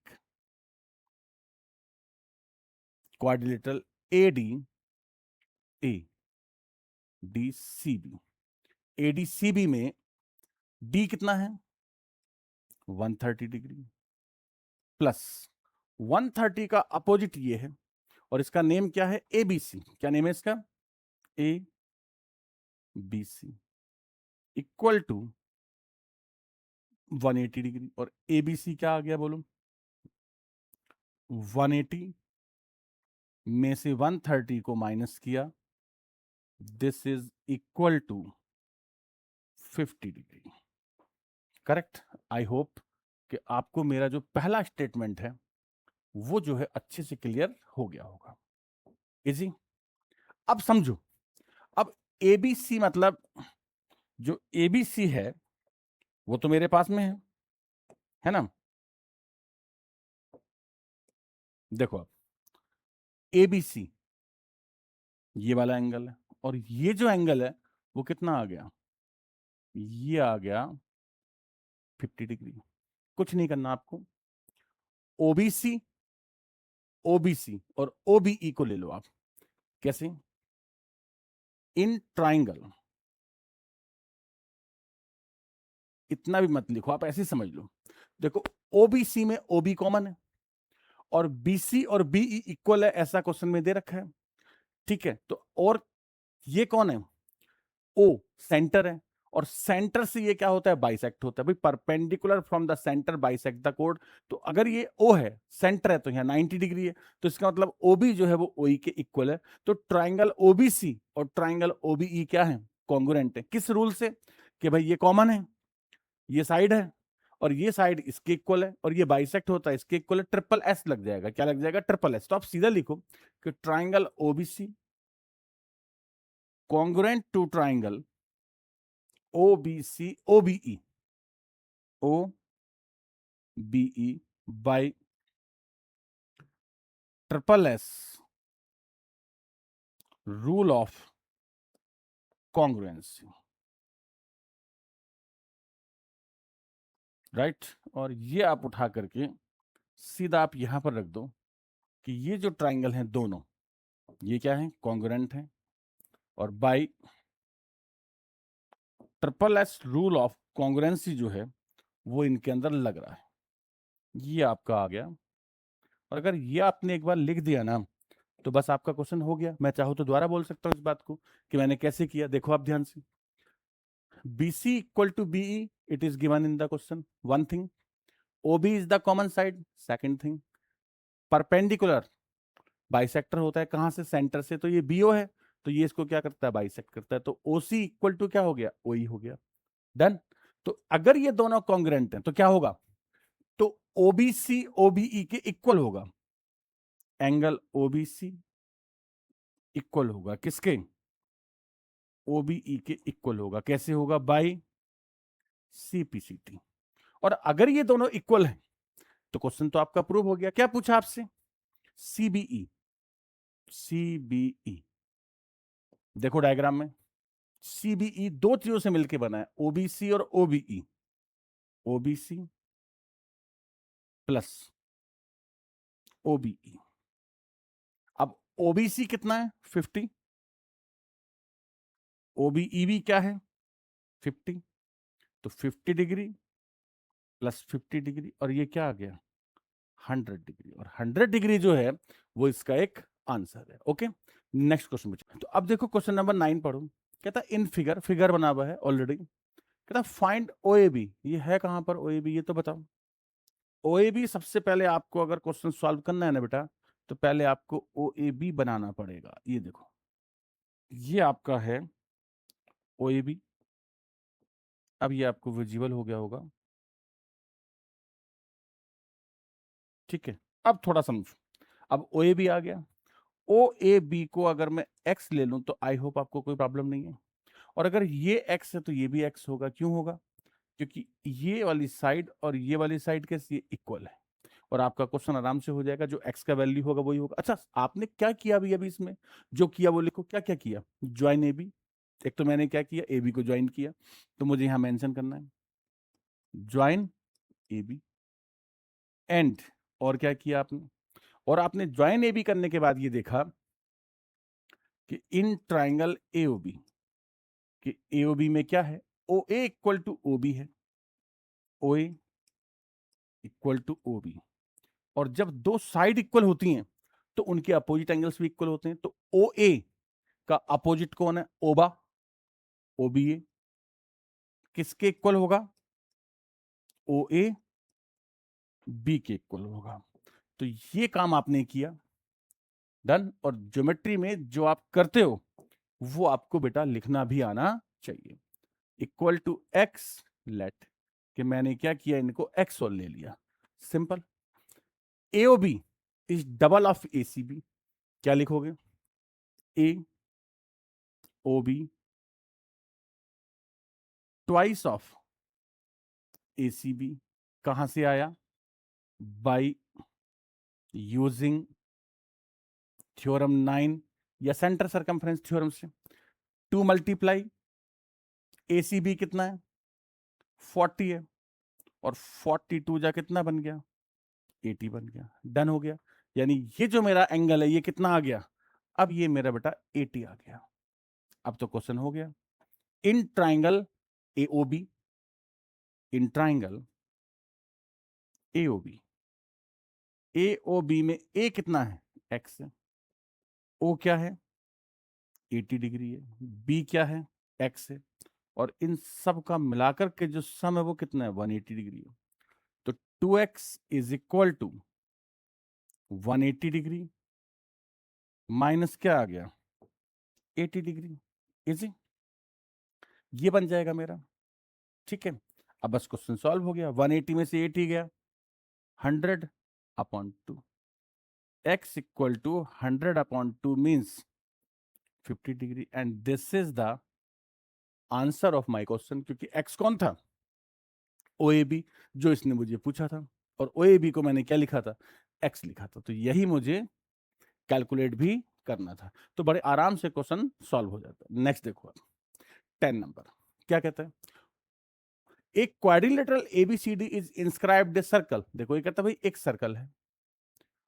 quadrilateral ADCB, ADCB में D कितना है? 130 डिग्री, प्लस 130 का अपोजिट ये है, और इसका नेम क्या है? ABC। क्या नेम है इसका? ABC इक्वल टू 180 डिग्री, और ABC क्या आ गया बोलो? 180 में से 130 को माइनस किया, this is equal to 50 degree. Correct. I hope कि आपको मेरा जो पहला स्टेटमेंट है वो जो है अच्छे से क्लियर हो गया होगा। इजी। अब समझो, अब ABC मतलब जो ABC है वो तो मेरे पास में है ना? देखो अब ABC ये वाला एंगल है, और ये जो एंगल है वो कितना आ गया? ये आ गया 50 डिग्री। कुछ नहीं करना आपको, OBC OBC और OBE को ले लो आप। कैसे? इन ट्राइंगल, इतना भी मत लिखो आप, ऐसे समझ लो, देखो ओबीसी में ओबी कॉमन है और बीसी और बीई इक्वल है, ऐसा क्वेश्चन में दे रखा है। ठीक है, तो और ये कौन है? ओ सेंटर है, और सेंटर से ये क्या होता है? बाइसेक्ट होता है भाई, perpendicular from the centre bisect the code. तो अगर ये ओ है, सेंटर है, तो यहाँ 90 डिग्री है, तो इसका मतलब ओबी जो है वो ओई के इक्वल है। तो ट्राइंगल ओबीसी और ट्राइंगल ओबीई क्या है? कॉन्ग्रुएंट है। किस रूल से? कि भाई ये कॉमन है, ये साइड है, और ये साइड इसके इक्वल है, और ये बाइसेक्ट होता है इसके इक्वल है। ट्रिपल एस लग जाएगा। क्या लग जाएगा? Triple S. तो आप सीधा लिखो कि triangle OBC congruent to triangle OBC OBE OBE by triple S rule of congruency, right. और ये आप उठा करके सीधा आप यहां पर रख दो कि ये जो ट्राइंगल हैं दोनों, ये क्या है? कॉन्ग्रुएंट है, और bye triple S rule of congruency जो है वो इनके अंदर लग रहा है। ये आपका आ गया। और अगर ये आपने एक बार लिख दिया ना, तो बस आपका क्वेश्चन हो गया। मैं चाहूँ तो दोबारा बोल सकता हूँ इस बात को कि मैंने कैसे किया। देखो आप ध्यान से, BC equal to BE, it is given in the question. One thing. OB is the common side. Second thing. Perpendicular bisector होता है कहां से? सेंटर से। तो ये BO है, तो ये इसको क्या करता है? बाइसेक्ट करता है। तो OC इक्वल टू क्या हो गया? OE हो गया। डन। तो अगर ये दोनों कॉन्ग्रुएंट हैं तो क्या होगा? तो OBC OBE के इक्वल होगा। एंगल OBC इक्वल होगा किसके? OBE के इक्वल होगा। कैसे होगा? By CPCT। और अगर ये दोनों इक्वल हैं तो क्वेश्चन तो आपका प्रूव हो गया। क्या पूछा आपसे? CBE। CBE देखो डायग्राम में, CBE दो चीजों से मिलकर बना है, OBC और OBE। OBC plus OBE। अब OBC कितना है? 50। OBE भी क्या है? 50। तो 50 डिग्री प्लस 50 डिग्री, और ये क्या आ गया? 100 डिग्री। और 100 डिग्री जो है वो इसका एक आंसर है। ओके, नेक्स्ट क्वेश्चन पूछो। तो अब देखो क्वेश्चन नंबर 9 पढ़ो। कहता इन फिगर, फिगर बना हुआ है ऑलरेडी। कहता फाइंड OAB। ये है कहां पर OAB? ये तो बताओ। OAB सबसे पहले आपको अगर क्वेश्चन सॉल्व करना है ना बेटा, तो पहले आपको OAB बनाना पड़ेगा। ये देखो, ये आपका है OAB। अब ये आपको विजिबल हो गया होगा। ठीक है, अब थोड़ा समझो। अब OAB आ गया। OAB को अगर मैं x ले लूं तो आई होप आपको कोई प्रॉब्लम नहीं है। और अगर ये x है तो ये भी x होगा। क्यों होगा? क्योंकि ये वाली साइड और ये वाली साइड कैसी इक्वल है। और आपका क्वेश्चन आराम से हो जाएगा। जो x का वैल्यू होगा वही होगा। अच्छा, आपने क्या किया अभी अभी इसमें? जो किया वो लिखो। क्या क्या किया? Join AB। एक तो मैंने क्या किया? AB को ज्वाइन किया, तो मुझे यहां मेंशन करना है ज्वाइन AB। एंड और क्या किया आपने? और आपने ज्वाइन AB करने के बाद ये देखा कि इन ट्राइंगल AOB कि AOB में क्या है? OA इक्वल टू OB है। OA equal to OB। और जब दो साइड इक्वल होती हैं तो उनके अपोजिट एंगल्स भी इक्वल होते हैं। तो OA का अपोजिट कौन है? OBA। OBA किसके इक्वल होगा? OA B के इक्वल होगा। तो ये काम आपने किया। डन। और ज्योमेट्री में जो आप करते हो वो आपको बेटा लिखना भी आना चाहिए। इक्वल टू x लेट कि मैंने क्या किया? इनको x और ले लिया। Simple. AOB is double of ACB। क्या लिखोगे? AOB twice of ACB। कहां से आया? बाय यूजिंग थ्योरम 9 या सेंटर सरकमफ्रेंस थ्योरम से। 2 मल्टीप्लाई ACB कितना है? 40 है, और 42 जा कितना बन गया? 80 बन गया। डन हो गया। यानी ये जो मेरा एंगल है ये कितना आ गया? अब ये मेरा बेटा 80 आ गया। अब तो क्वेश्चन हो गया। इन ट्राइंगल AOB, इन ट्राइंगल AOB, AOB में A कितना है, x है, O क्या है 80 डिग्री है, B क्या है x है, और इन सब का मिलाकर के जो सम है वो कितना है 180 डिग्री है। तो 2x is equal to 180 degree minus क्या आ गया 80 डिग्री, इजी, ये बन जाएगा मेरा। ठीक है, अब बस क्वेश्चन सॉल्व हो गया। 180 में से 80 गया, 100 upon 2, x equal to 100 upon 2 means 50 degree, and this is the answer of my question. क्योंकि x कौन था, OAB, जो इसने मुझे पूछा था, और OAB को मैंने क्या लिखा था, x लिखा था, तो यही मुझे कैलकुलेट भी करना था। तो बड़े आराम से क्वेश्चन सॉल्व हो जाता है। नेक्स्ट देखो, 10 नंबर क्या कहता है, एक quadrilateral ABCD is inscribed a circle. देखो ये कहता है भाई एक सर्कल है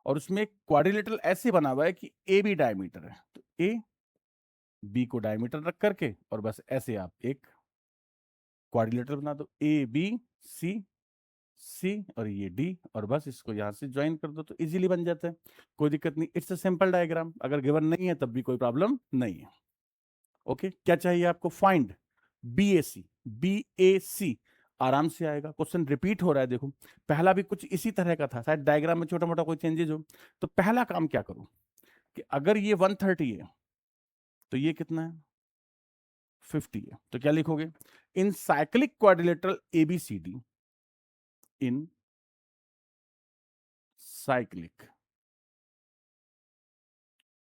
और उसमें एक क्वाड्रिलेटरल ऐसे बना हुआ है कि AB डायमीटर है, तो AB को डायमीटर रख करके और बस ऐसे आप एक क्वाड्रिलेटरल बना दो, ABC और ये D, और बस इसको यहां से ज्वाइन कर दो तो इजीली बन जाता है, कोई दिक्कत नहीं। इट्स अ सिंपल डायग्राम, अगर गिवन नहीं है तब भी कोई प्रॉब्लम नहीं है। ओके, क्या चाहिए आपको, फाइंड BAC आराम से आएगा। क्वेश्चन रिपीट हो रहा है, देखो पहला भी कुछ इसी तरह का था, शायद डायग्राम में छोटा मोटा कोई चेंजेस हो। तो पहला काम क्या करूं कि अगर ये 130 है तो ये कितना है 50 है, तो क्या लिखोगे, इन साइक्लिक क्वाड्रिलेटरल ABCD, इन साइक्लिक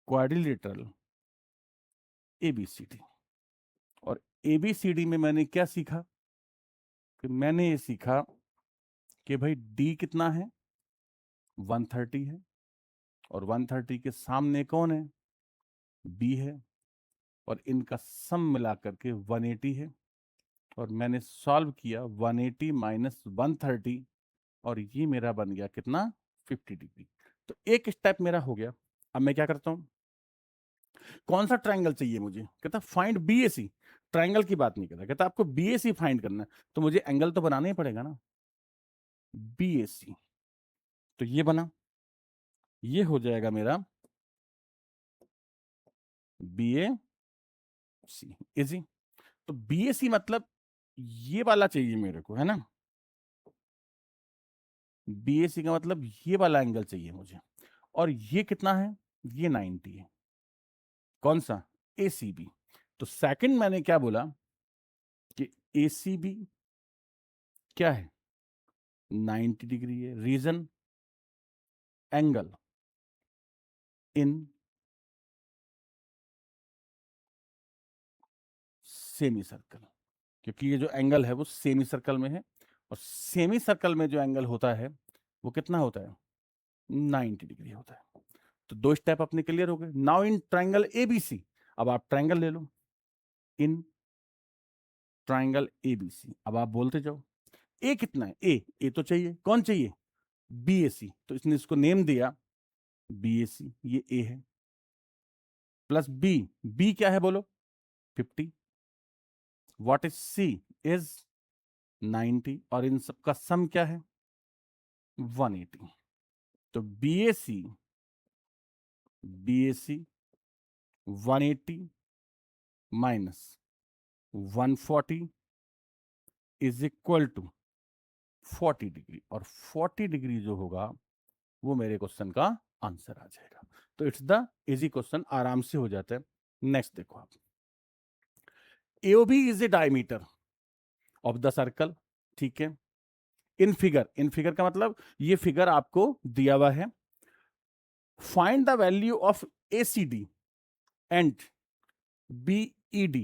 क्वाड्रिलेटरल ABCD, और ABCD में मैंने क्या सीखा कि मैंने ये सीखा कि भाई D कितना है 130 है, और 130 के सामने कौन है B है, और इनका सम मिला करके 180 है, और मैंने सॉल्व किया 180 माइनस 130, और ये मेरा बन गया कितना 50 डिग्री। तो एक स्टेप मेरा हो गया। अब मैं क्या करता हूं, कौन सा ट्रायंगल चाहिए मुझे, कहता फाइंड BAC, ट्रायंगल की बात नहीं करता, कहता आपको BAC फाइंड करना है, तो मुझे एंगल तो बनाना ही पड़ेगा ना, BAC, तो ये बना, ये हो जाएगा मेरा BAC, इजी। तो BAC मतलब ये वाला चाहिए मेरे को, है ना, BAC का मतलब ये वाला एंगल चाहिए मुझे, और ये कितना है, ये 90 है, कौन सा ACB। तो सेकंड मैंने क्या बोला कि ACB क्या है 90 डिग्री है, reason angle in semi circle, क्योंकि ये जो एंगल है वो सेमी सर्कल में है, और सेमी सर्कल में जो एंगल होता है वो कितना होता है 90 डिग्री होता है। तो दो स्टेप अपने क्लियर हो गए। नाउ इन ट्राइंगल ABC, अब आप ट्राइंगल ले लो, इन ट्राइंगल ABC, अब आप बोलते जाओ ए कितना है, ए तो चाहिए, कौन चाहिए BAC, तो इसने इसको नेम दिया BAC, ये ए है, प्लस बी क्या है बोलो 50, व्हाट इज C इज 90, और इन सबका सम क्या है 180। तो BAC 180 minus 140 is equal to 40 degree, और 40 डिग्री जो होगा वो मेरे क्वेश्चन का आंसर आ जाएगा। तो इट्स द इजी क्वेश्चन, आराम से हो जाता है। नेक्स्ट देखो आप, AOB is a diameter of the circle, ठीक है, इन फिगर का मतलब ये फिगर आपको दिया हुआ है। Find the value of ACD and BED,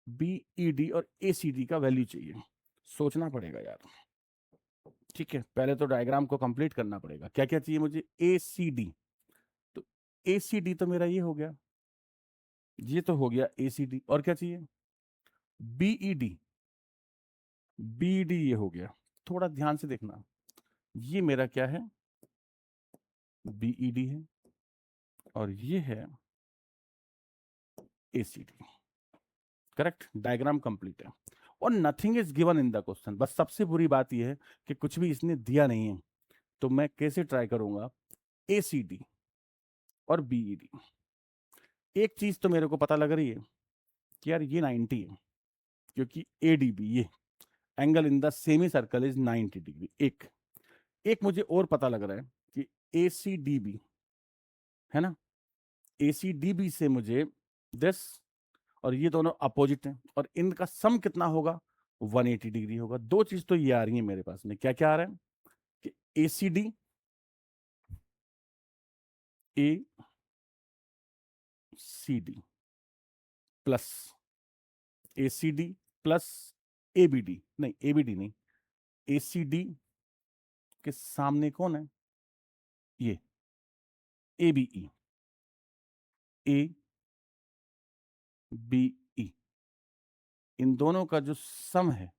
BED और ACD का वैल्यू चाहिए, सोचना पड़ेगा यार, ठीक है, पहले तो डायग्राम को कंप्लीट करना पड़ेगा। क्या क्या चाहिए मुझे, ACD, तो ACD तो मेरा ये हो गया, ये तो हो गया ACD, और क्या चाहिए BED, BED ये हो गया, थोड़ा ध्यान से देखना, ये मेरा क्या है BED है, और ये है ACD, करेक्ट, डायग्राम कंप्लीट है। और nothing is given in the question. बस सबसे बुरी बात यह है कि कुछ भी इसने दिया नहीं है, तो मैं कैसे ट्राई करूंगा? ACD और BED। एक चीज तो मेरे को पता लग रही है कि यार ये 90 है, क्योंकि ADB ये angle in the semi circle is 90 degree. एक मुझे और पता लग रहा है कि ACDB है ना, ACDB से मुझे दिस और ये दोनों अपोजिट हैं, और इनका सम कितना होगा? 180 डिग्री होगा। दो चीज तो ये आ रही है मेरे पास में। क्या क्या आ रहा है? कि ACD plus ACD plus ABD, नहीं ABD नहीं, ACD के सामने कौन है? ये ABE, ABE, इन दोनों का जो सम है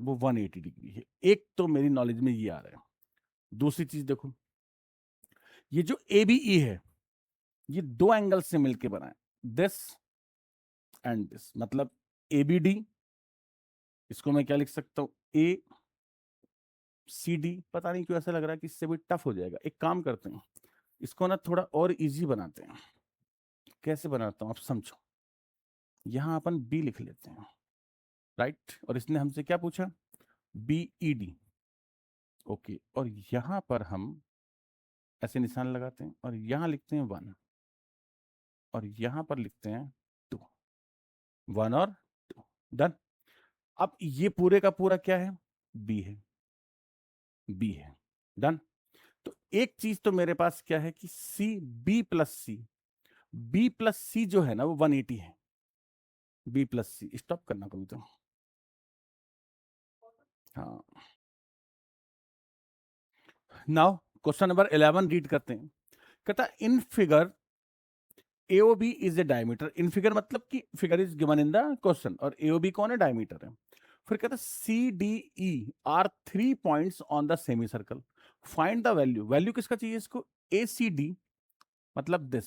वो 180 डिग्री है। एक तो मेरी नॉलेज में ये आ रहा है। दूसरी चीज देखो, ये जो ABE है ये दो एंगल से मिलके बना है, दिस एंड दिस, मतलब ABD, इसको मैं क्या लिख सकता हूं? ACD। पता नहीं क्यों ऐसा लग रहा है कि इससे भी टफ हो जाएगा। एक काम करते हैं, इसको ना थोड़ा और इजी बनाते हैं। कैसे बनाता हूं आप समझो। यहां अपन B लिख लेते हैं, राइट? और इसने हमसे क्या पूछा? BED। ओके, और यहां पर हम ऐसे निशान लगाते हैं और यहां लिखते हैं 1, और यहां पर लिखते हैं 2। 1 और 2, डन। अब ये पूरे का पूरा क्या है? B है, B है, डन। तो एक चीज तो मेरे पास क्या है कि B प्लस सी जो है ना वो 180 है। B प्लस सी, स्टॉप करना कभी तो। हाँ, नाउ क्वेश्चन नंबर 11 रीड करते हैं। कहता in figure AOB is a diameter. In figure मतलब कि figure is given in the question, और AOB कौन है? डायमीटर है। फिर कहता है CDE are 3 points on the semicircle, find the value. Value किसका चाहिए इसको? ACD मतलब दिस,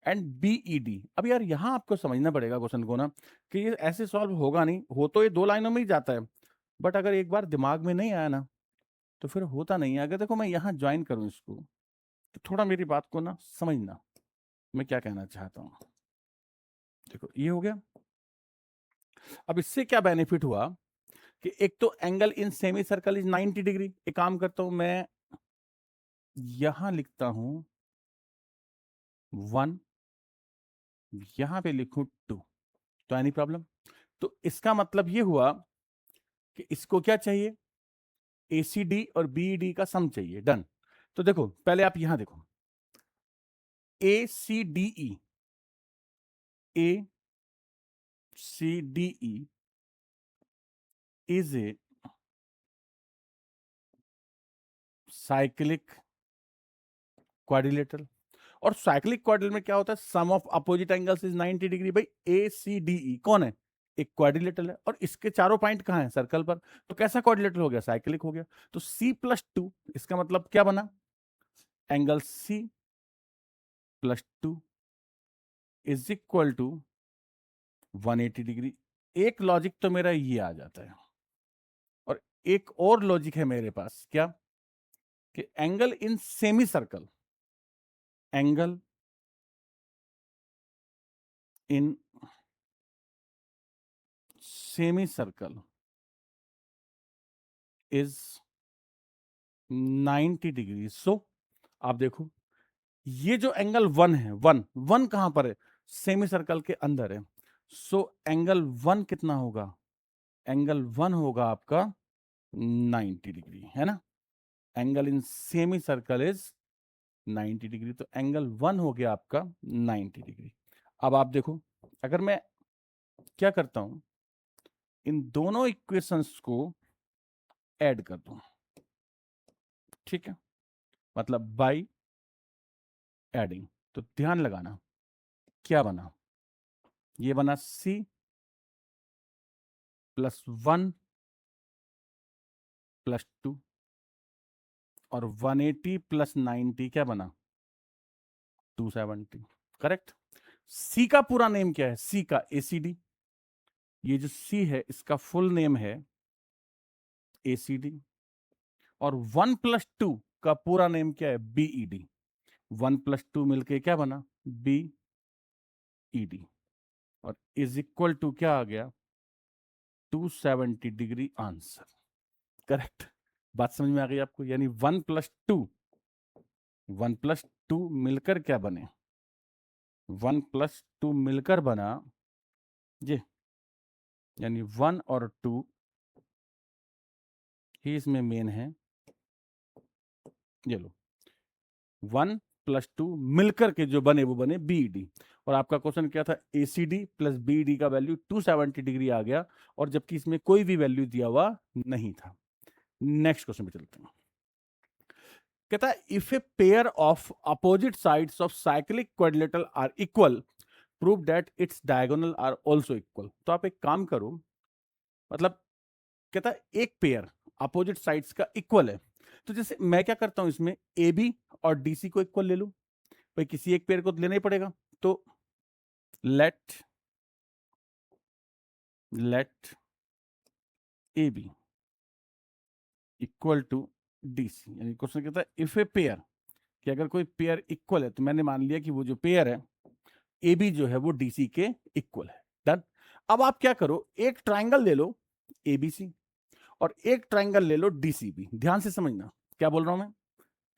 एंड BED। अब यार यहां आपको समझना पड़ेगा क्वेश्चन को ना, कि ये ऐसे सॉल्व होगा नहीं। हो तो ये दो लाइनों में ही जाता है, बट अगर एक बार दिमाग में नहीं आया ना तो फिर होता नहीं है। अगर देखो मैं यहाँ ज्वाइन करूं इसको, तो थोड़ा मेरी बात को ना समझना, मैं क्या कहना चाहता हूँ। देखो ये हो गया। अब इससे क्या बेनिफिट हुआ कि एक तो angle in semi circle is 90 degree. एक काम करता हूं मैं, यहां लिखता हूं 1, यहां पे लिखूं 2, तो एनी प्रॉब्लम? तो इसका मतलब ये हुआ कि इसको क्या चाहिए? ACD और BED का सम चाहिए, डन। तो देखो पहले आप यहां देखो, ACDE is a cyclic quadrilateral. और साइक्लिक क्वाड्रिलेटरल में क्या होता है? Sum of opposite angles is 90 degree. भाई ACDE कौन है? एक क्वाड्रिलेटरल है, और इसके चारों पॉइंट कहां है? सर्कल पर। तो कैसा क्वाड्रिलेटरल हो गया? साइक्लिक हो गया। तो C+2, इसका मतलब क्या बना? Angle C+2 is equal to 180 degree. एक लॉजिक तो मेरा ये आ जाता है, और एक और लॉजिक है मेरे पास, क्या? कि angle in semi circle, angle in semi circle is 90 degree. So आप देखो, ये जो एंगल 1 है, 1 कहां पर है? सेमी सर्कल के अंदर है। सो एंगल 1 कितना होगा? एंगल 1 होगा आपका 90 डिग्री, है ना? Angle in semi circle is 90 degree, तो एंगल 1 हो गया आपका 90 डिग्री। अब आप देखो, अगर मैं क्या करता हूं, इन दोनों इक्वेशंस को ऐड कर दूं, ठीक है, मतलब बाई एडिंग। तो ध्यान लगाना, क्या बना? ये बना C+1 + 2, और 180 + 90 क्या बना? 270, करेक्ट। C का पूरा नेम क्या है? C का ACD, ये जो C है इसका फुल नेम है ACD, और 1+2 का पूरा नेम क्या है? BED। 1+2 मिलके क्या बना? BED, और इज इक्वल टू क्या आ गया? 270 डिग्री आंसर। करेक्ट। बात समझ में आ गई आपको? यानी 1+2 मिलकर क्या बने? 1+2 मिलकर बना ये, यानी 1 और 2 ही इसमें मेन है। ये लो, 1+2 मिलकर के जो बने वो बने BED। और आपका क्वेश्चन क्या था? ACD प्लस BED का वैल्यू 270 डिग्री आ गया, और जबकि इसमें कोई भी वैल्यू दिया हुआ नहीं था। नेक्स्ट क्वेश्चन पे चलते हैं। कहता है if a pair of opposite sides of cyclic quadrilateral are equal, prove that its diagonal are also equal. तो आप एक काम करो, मतलब कहता है एक पेयर अपोजिट साइड्स का इक्वल है, तो जैसे मैं क्या करता हूं, इसमें AB और DC को इक्वल ले लूं। भाई किसी एक पेयर को तो लेना ही पड़ेगा, तो let AB equal to DC। यानी क्वेश्चन कहता है इफ ए पेयर, कि अगर कोई पेयर इक्वल है, तो मैंने मान लिया कि वो जो पेयर है AB जो है वो DC के इक्वल है। डन। अब आप क्या करो, एक ट्राइंगल ले लो ABC, और एक ट्राइंगल ले लो DCB। ध्यान से समझना क्या बोल रहा हूं मैं,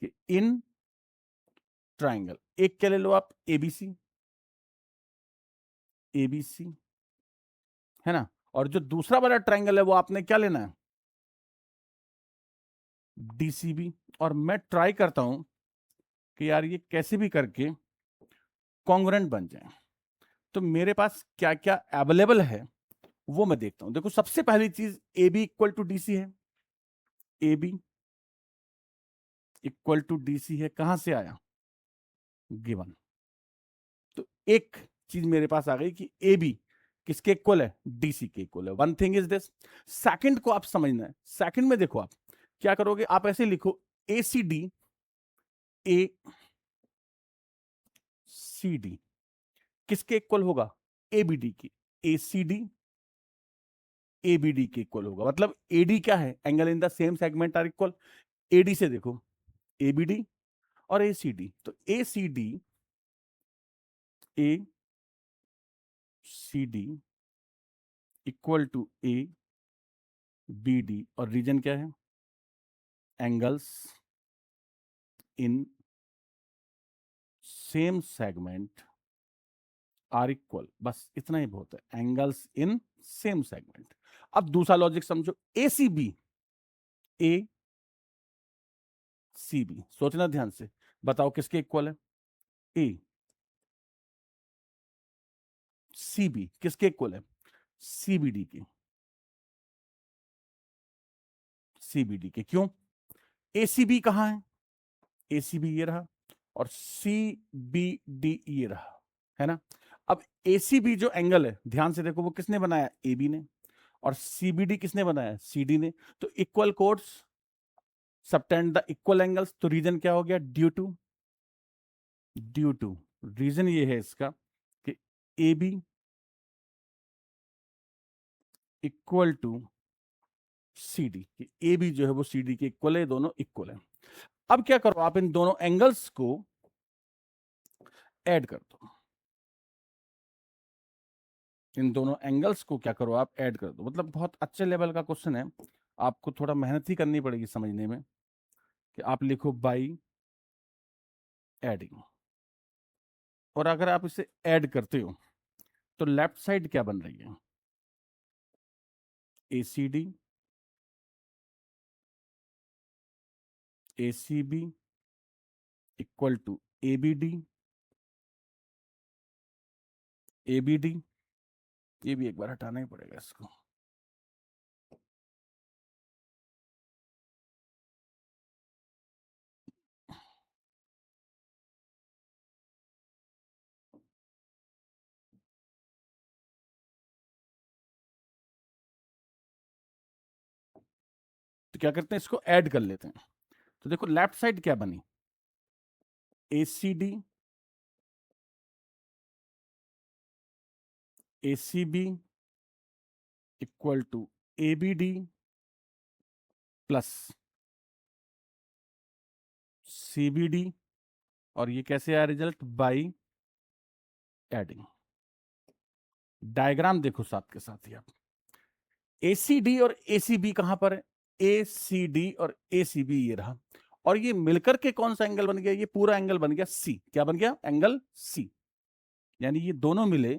कि इन ट्राइंगल एक क्या ले लो आप? ABC है ना, और जो दूसरा वाला ट्राइंगल है वो आपने क्या लेना है? DCB। और मैं ट्राई करता हूं कि यार ये कैसे भी करके कॉन्ग्रुएंट बन जाए। तो मेरे पास क्या क्या अवेलेबल है वो मैं देखता हूं। देखो सबसे पहली चीज AB इक्वल टू DC है। AB इक्वल टू DC है, कहां से आया? गिवन। तो एक चीज मेरे पास आ गई कि AB किसके इक्वल है? DC के इक्वल है। One thing is this. Second को आप समझना है। सेकंड में देखो आप क्या करोगे, आप ऐसे लिखो ACD ACD किसके इक्वल होगा? ABD की। ACD ABD के इक्वल होगा, मतलब AD क्या है? Angle in the same segment are equal. AD से देखो ABD और ACD, तो ACD ACD equal to ABD, और रीजन क्या है? Angles in same segment are equal. बस इतना ही बहुत है, एंगल्स इन सेम सेगमेंट। अब दूसरा लॉजिक समझो, ACB ACB, सोचना ध्यान से, बताओ किसके इक्वल है? ACB किसके इक्वल है? CBD के। CBD के क्यों? ACB कहां है? ACB ये रहा, और CBD ये रहा, है ना। अब ACB जो एंगल है, ध्यान से देखो, वो किसने बनाया? AB ने। और CBD किसने बनाया? CD ने। तो equal codes subtend the equal angles. तो रीजन क्या हो गया? ड्यू टू रीजन ये है इसका कि AB इक्वल टू CD, कि AB जो है वो CD के इक्वल है, दोनों इक्वल है। अब क्या करो, आप इन दोनों एंगल्स को ऐड कर दो। इन दोनों एंगल्स को क्या करो, आप ऐड कर दो। मतलब बहुत अच्छे लेवल का क्वेश्चन है, आपको थोड़ा मेहनत ही करनी पड़ेगी समझने में। कि आप लिखो बाई एडिंग, और अगर आप इसे ऐड करते हो तो लेफ्ट साइड क्या बन रही है? ACD ACB equal to ABD ABD। ये भी एक बार हटाना ही पड़ेगा इसको। तो क्या करते हैं, इसको ऐड कर लेते हैं। तो देखो लेफ्ट साइड क्या बनी? ACD ACB equal to ABD plus CBD, और ये कैसे आया रिजल्ट? By adding. डायग्राम देखो साथ के साथ ही आप, ACD और ACB कहां पर है? ACD और ACB ये रहा, और ये मिलकर के कौन सा एंगल बन गया? ये पूरा एंगल बन गया C। क्या बन गया? Angle C। यानी ये दोनों मिले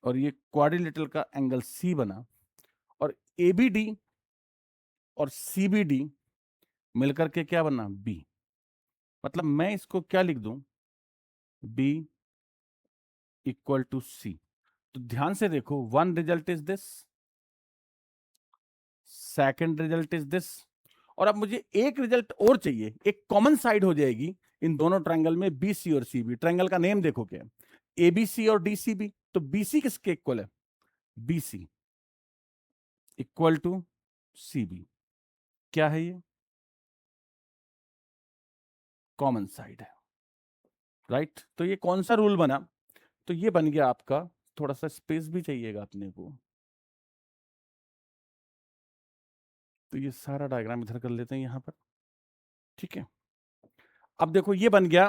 और ये क्वाड्रिलेटरल का एंगल C बना, और ABD और CBD मिलकर के क्या बना? B। मतलब मैं इसको क्या लिख दूं? B equal to C। तो ध्यान से देखो, one result is this, second result is this, और अब मुझे एक रिजल्ट और चाहिए, एक कॉमन साइड हो जाएगी इन दोनों ट्रायंगल में, BC और CB। ट्रायंगल का नेम देखो क्या है? ABC और DCB। तो BC किसके इक्वल है? BC equal to CB। क्या है ये? कॉमन साइड है, राइट? तो ये कौन सा रूल बना? तो ये बन गया आपका, थोड़ा सा स्पेस भी चाहिएगा अपने को, तो ये सारा डायग्राम इधर कर लेते हैं यहां पर, ठीक है? अब देखो ये बन गया,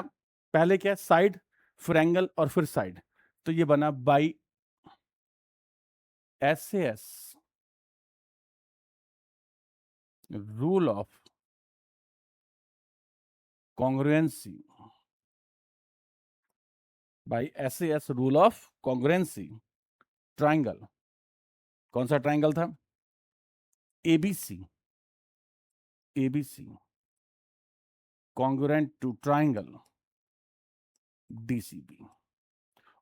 पहले क्या? साइड, फिर एंगल, और फिर साइड। तो ये बना by SAS, rule of congruency, by SAS rule of congruency. Triangle, कौन सा ट्राइंगल था? ABC, ABC congruent to triangle DCB।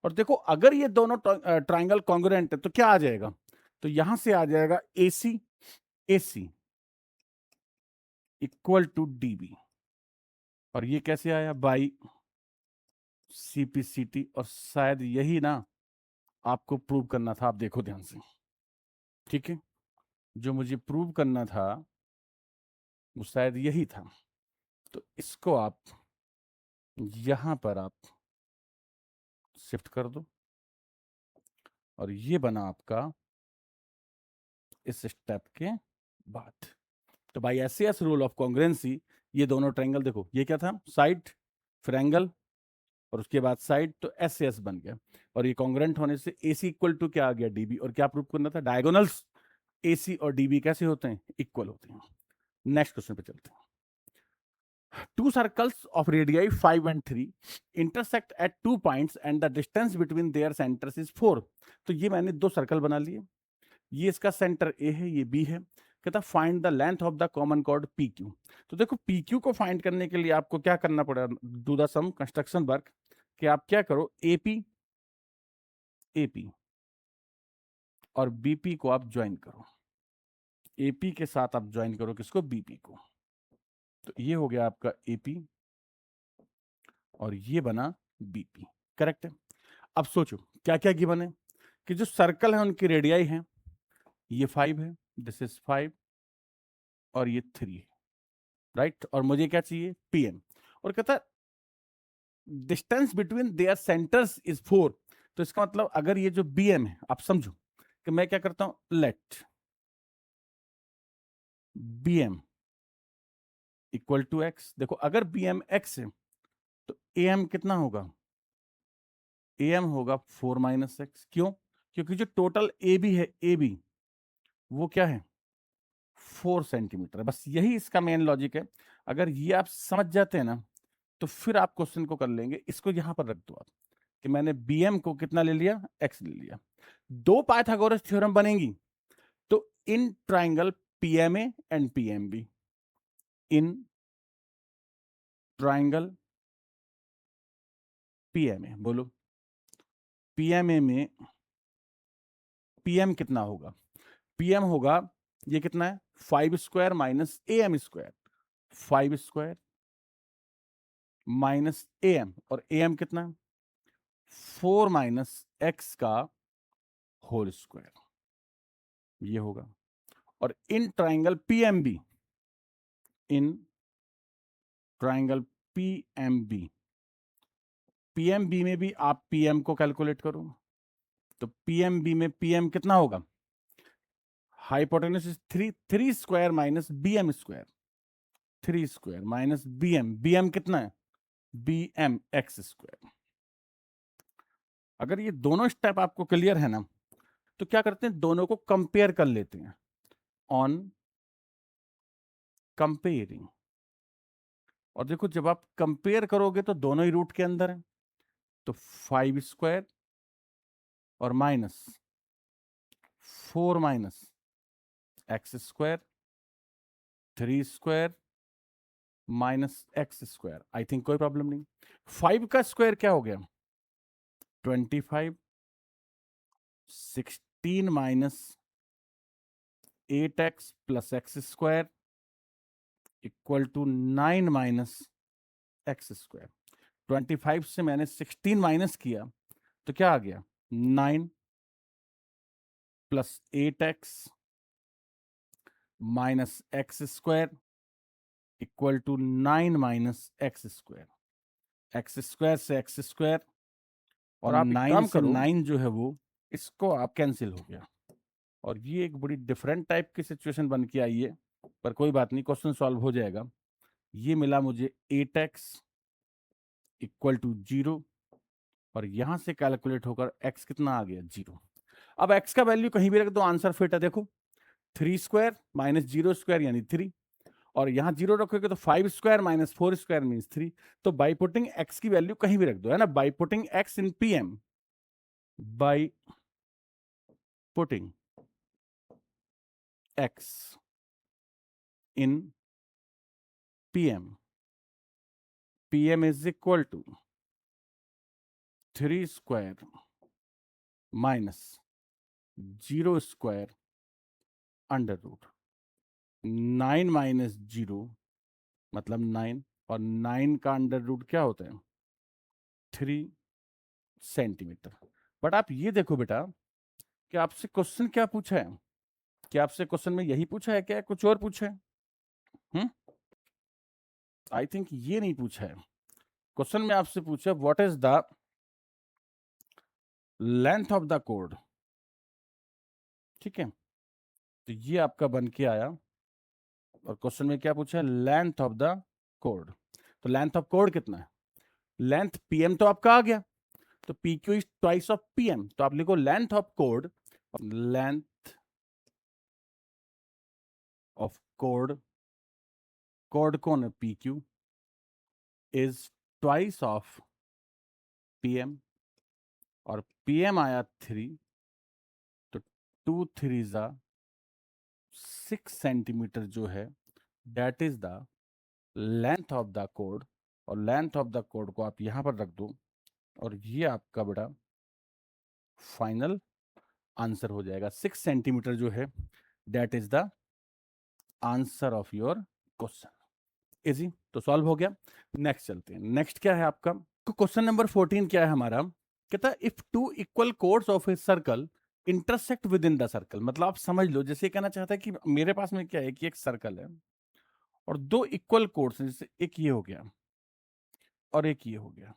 और देखो अगर ये दोनों ट्राइंगल कॉन्ग्रुएंट है तो क्या आ जाएगा? तो यहां से आ जाएगा AC AC equal to DB, और ये कैसे आया? By CPCT। और शायद यही ना आपको प्रूव करना था, आप देखो ध्यान से, ठीक है? जो मुझे प्रूव करना था वो शायद यही था। तो इसको आप यहां पर आप शिफ्ट कर दो, और ये बना आपका इस स्टेप के बाद। तो by SAS rule of congruency, ये दोनों ट्रायंगल देखो, ये क्या था? साइड, फिर एंगल, और उसके बाद साइड, तो SAS बन गया। और ये कॉन्ग्रुएंट होने से AC इक्वल टू क्या आ गया? DB। और क्या प्रूव करना था? डायगोनल्स AC और DB कैसे होते हैं? इक्वल होते हैं। नेक्स्ट क्वेश्चन पे चलते हैं। Two circles of radii 5 and 3 intersect at 2 points and the distance between their centers is 4। तो ये मैंने दो सर्कल बना लिए, ये इसका सेंटर A है, ये B है। कहता find the length of the common chord PQ। तो देखो PQ को फाइंड करने के लिए आपको क्या करना पड़ेगा? Do the some construction work, कि आप क्या करो? AP और BP को आप ज्वाइन करो। AP के साथ आप ज्वाइन करो किसको? BP को। तो ये हो गया आपका AP, और ये बना BP। करेक्ट है? अब सोचो क्या क्या गिवन है, कि जो सर्कल है उनकी रेडियाई है, ये 5 है, दिस इज 5, और ये 3 है, राइट? और मुझे क्या चाहिए? PM। और कहता distance between their centres is 4। तो इसका मतलब अगर ये जो BM है, आप समझो कि मैं क्या करता हूं, let BM equal to X। देखो अगर BM X है तो AM कितना होगा? AM होगा 4 माइनस एक्स। क्यों? क्योंकि जो टोटल AB है, AB वो क्या है? 4 सेंटीमीटर। बस यही इसका मेन लॉजिक है। अगर ये आप समझ जाते हैं ना, तो फिर आप क्वेश्चन को कर लेंगे। इसको यहां पर रख दो आप, कि मैंने BM को कितना ले लिया? X ले लिया। दो पाइथागोरस थ्योरम बनेंगी, तो इन triangle PMA and PMB, in triangle PMA, बोलो PMA में PM कितना होगा? PM होगा, ये कितना है? 5 square minus AM square, 5 square minus AM, और AM कितना है? 4 माइनस एक्स का होल स्क्वायर, ये होगा। और in triangle PMB, in triangle PMB, PMB में भी आप PM को कैलकुलेट करो, तो पीएमबी में पीएम कितना होगा, hypotenuse 3 square minus BM square, 3 square minus BM, BM कितना है, बीएम एक्स स्क्वायर। अगर ये दोनों स्टेप आपको क्लियर है ना, तो क्या करते हैं, दोनों को कंपेयर कर लेते हैं, ऑन कंपेयरिंग। और देखो जब आप कंपेयर करोगे तो दोनों ही रूट के अंदर है, तो 5 स्क्वायर और minus 4 minus x square, 3 square minus x square. I think कोई प्रॉब्लम नहीं। 5 का स्क्वायर क्या हो गया, 25, 16 minus 8x plus x square equal to 9 minus x square. 25 से मैंने 16 माइनस किया तो क्या आ गया, 9 plus 8x minus x square equal to 9 minus x square. X square से एक्स स्क्वायर और आप 9 से 9 जो है वो इसको आप कैंसिल हो गया। और ये एक बड़ी डिफरेंट टाइप की सिचुएशन बन के आई है, पर कोई बात नहीं, क्वेश्चन सॉल्व हो जाएगा। ये मिला मुझे 8x इक्वल टू 0 और यहां से कैलकुलेट होकर x कितना आ गया, 0। अब x का वैल्यू कहीं भी रख दो, आंसर फिट है। देखो 3 स्क्वायर माइनस 0 स्क्वायर यानी 3, और यहां 0 रखोगे तो 5 स्क्वायर माइनस 4 स्क्वायर मीन्स 3। तो बाई पुटिंग x की वैल्यू कहीं भी रख दो, है ना, by putting x in pm, by putting x in pm, pm is equal to 3 square minus 0 square under root 9 minus 0 मतलब 9, और 9 का अंडर रूट क्या होता है, 3 सेंटीमीटर। बट आप ये देखो बेटा कि आपसे क्वेश्चन क्या पूछा है, क्या आपसे क्वेश्चन में यही पूछा है, क्या कुछ और पूछा है? आई थिंक ये नहीं पूछा है। क्वेश्चन में आपसे पूछा what is the length of the code, ठीक है, तो ये आपका बन के आया। और क्वेश्चन में क्या पूछा है, लेंथ ऑफ द कोड। तो लेंथ ऑफ कोड कितना है, लेंथ पीएम तो आपका आ गया, तो P Q is twice of PM, तो आप लिखो length of code, length of code, code कौन है, P Q is twice of PM, और पीएम आया 3, तो 2 3 जा 6 सेंटीमीटर जो है that is the length of the code. और लेंथ ऑफ द कोड को आप यहां पर रख दो, और ये आपका बड़ा फाइनल आंसर हो जाएगा। 6 सेंटीमीटर जो है that is the answer of your question. Easy, तो सॉल्व हो गया। नेक्स्ट चलते हैं। नेक्स्ट क्या है आपका, तो क्वेश्चन नंबर 14 क्या है हमारा, कहता है if two equal course of a circle intersect with in the circle. मतलब आप समझ लो, जैसे कहना चाहता है कि मेरे पास में क्या है कि एक सर्कल है और 2 इक्वल कोर्स हैं, जैसे एक ये हो गया और एक ये हो गया,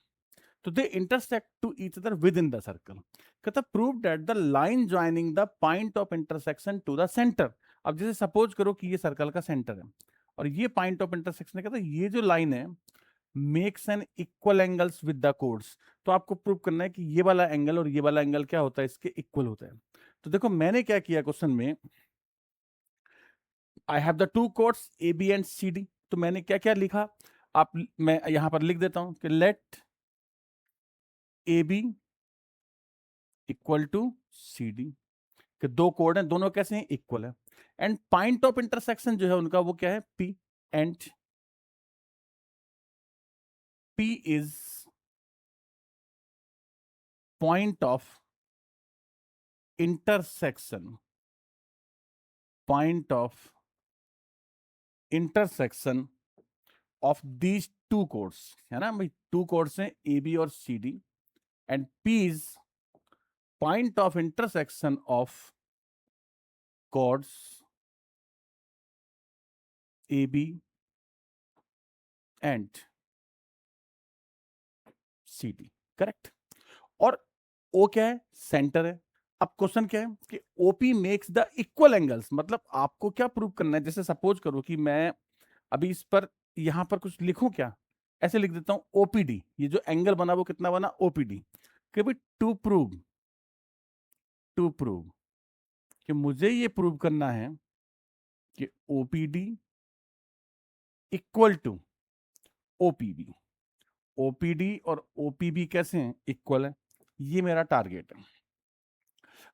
तो they intersect to each other within the circle. कहता prove that the line joining the point of intersection to the centre. अब जैसे सपोज करो कि ये सर्कल का सेंटर है और ये पॉइंट ऑफ इंटरसेक्शन है, कहता ये जो लाइन है makes an equal angles with the codes. तो आपको प्रूव करना है कि ये वाला एंगल और ये वाला एंगल क्या होता है, इसके इक्वल होता है। तो देखो मैंने क्या किया क्वेश्चन में, I have the two chords A B and C D. तो मैंने क्या क्या लिखा, आप मैं यहां पर लिख देता हूं कि let A B equal to C D, कि दो कोड हैं, दोनों कैसे हैं, इक्वल है। एंड पॉइंट ऑफ इंटरसेक्शन जो है उनका वो क्या है, P, and P is point of intersection, point of intersection of these two chords, है ना भाई, टू कोड्स हैं ए बी और C D, and P is point of intersection of chords A B and C D, correct. और O क्या है, centre है, अब क्वेश्चन क्या है कि OP makes the equal angles, मतलब आपको क्या प्रूव करना है। जैसे सपोज करो कि मैं अभी इस पर यहां पर कुछ लिखूं, क्या ऐसे लिख देता हूं ओपीडी, ये जो एंगल बना वो कितना बना ओपीडी, कि भाई टू प्रूव कि मुझे ये प्रूव करना है कि OPD equal to OPB, OPD और ओपीबी कैसे हैं, इक्वल है। ये मेरा टारगेट है।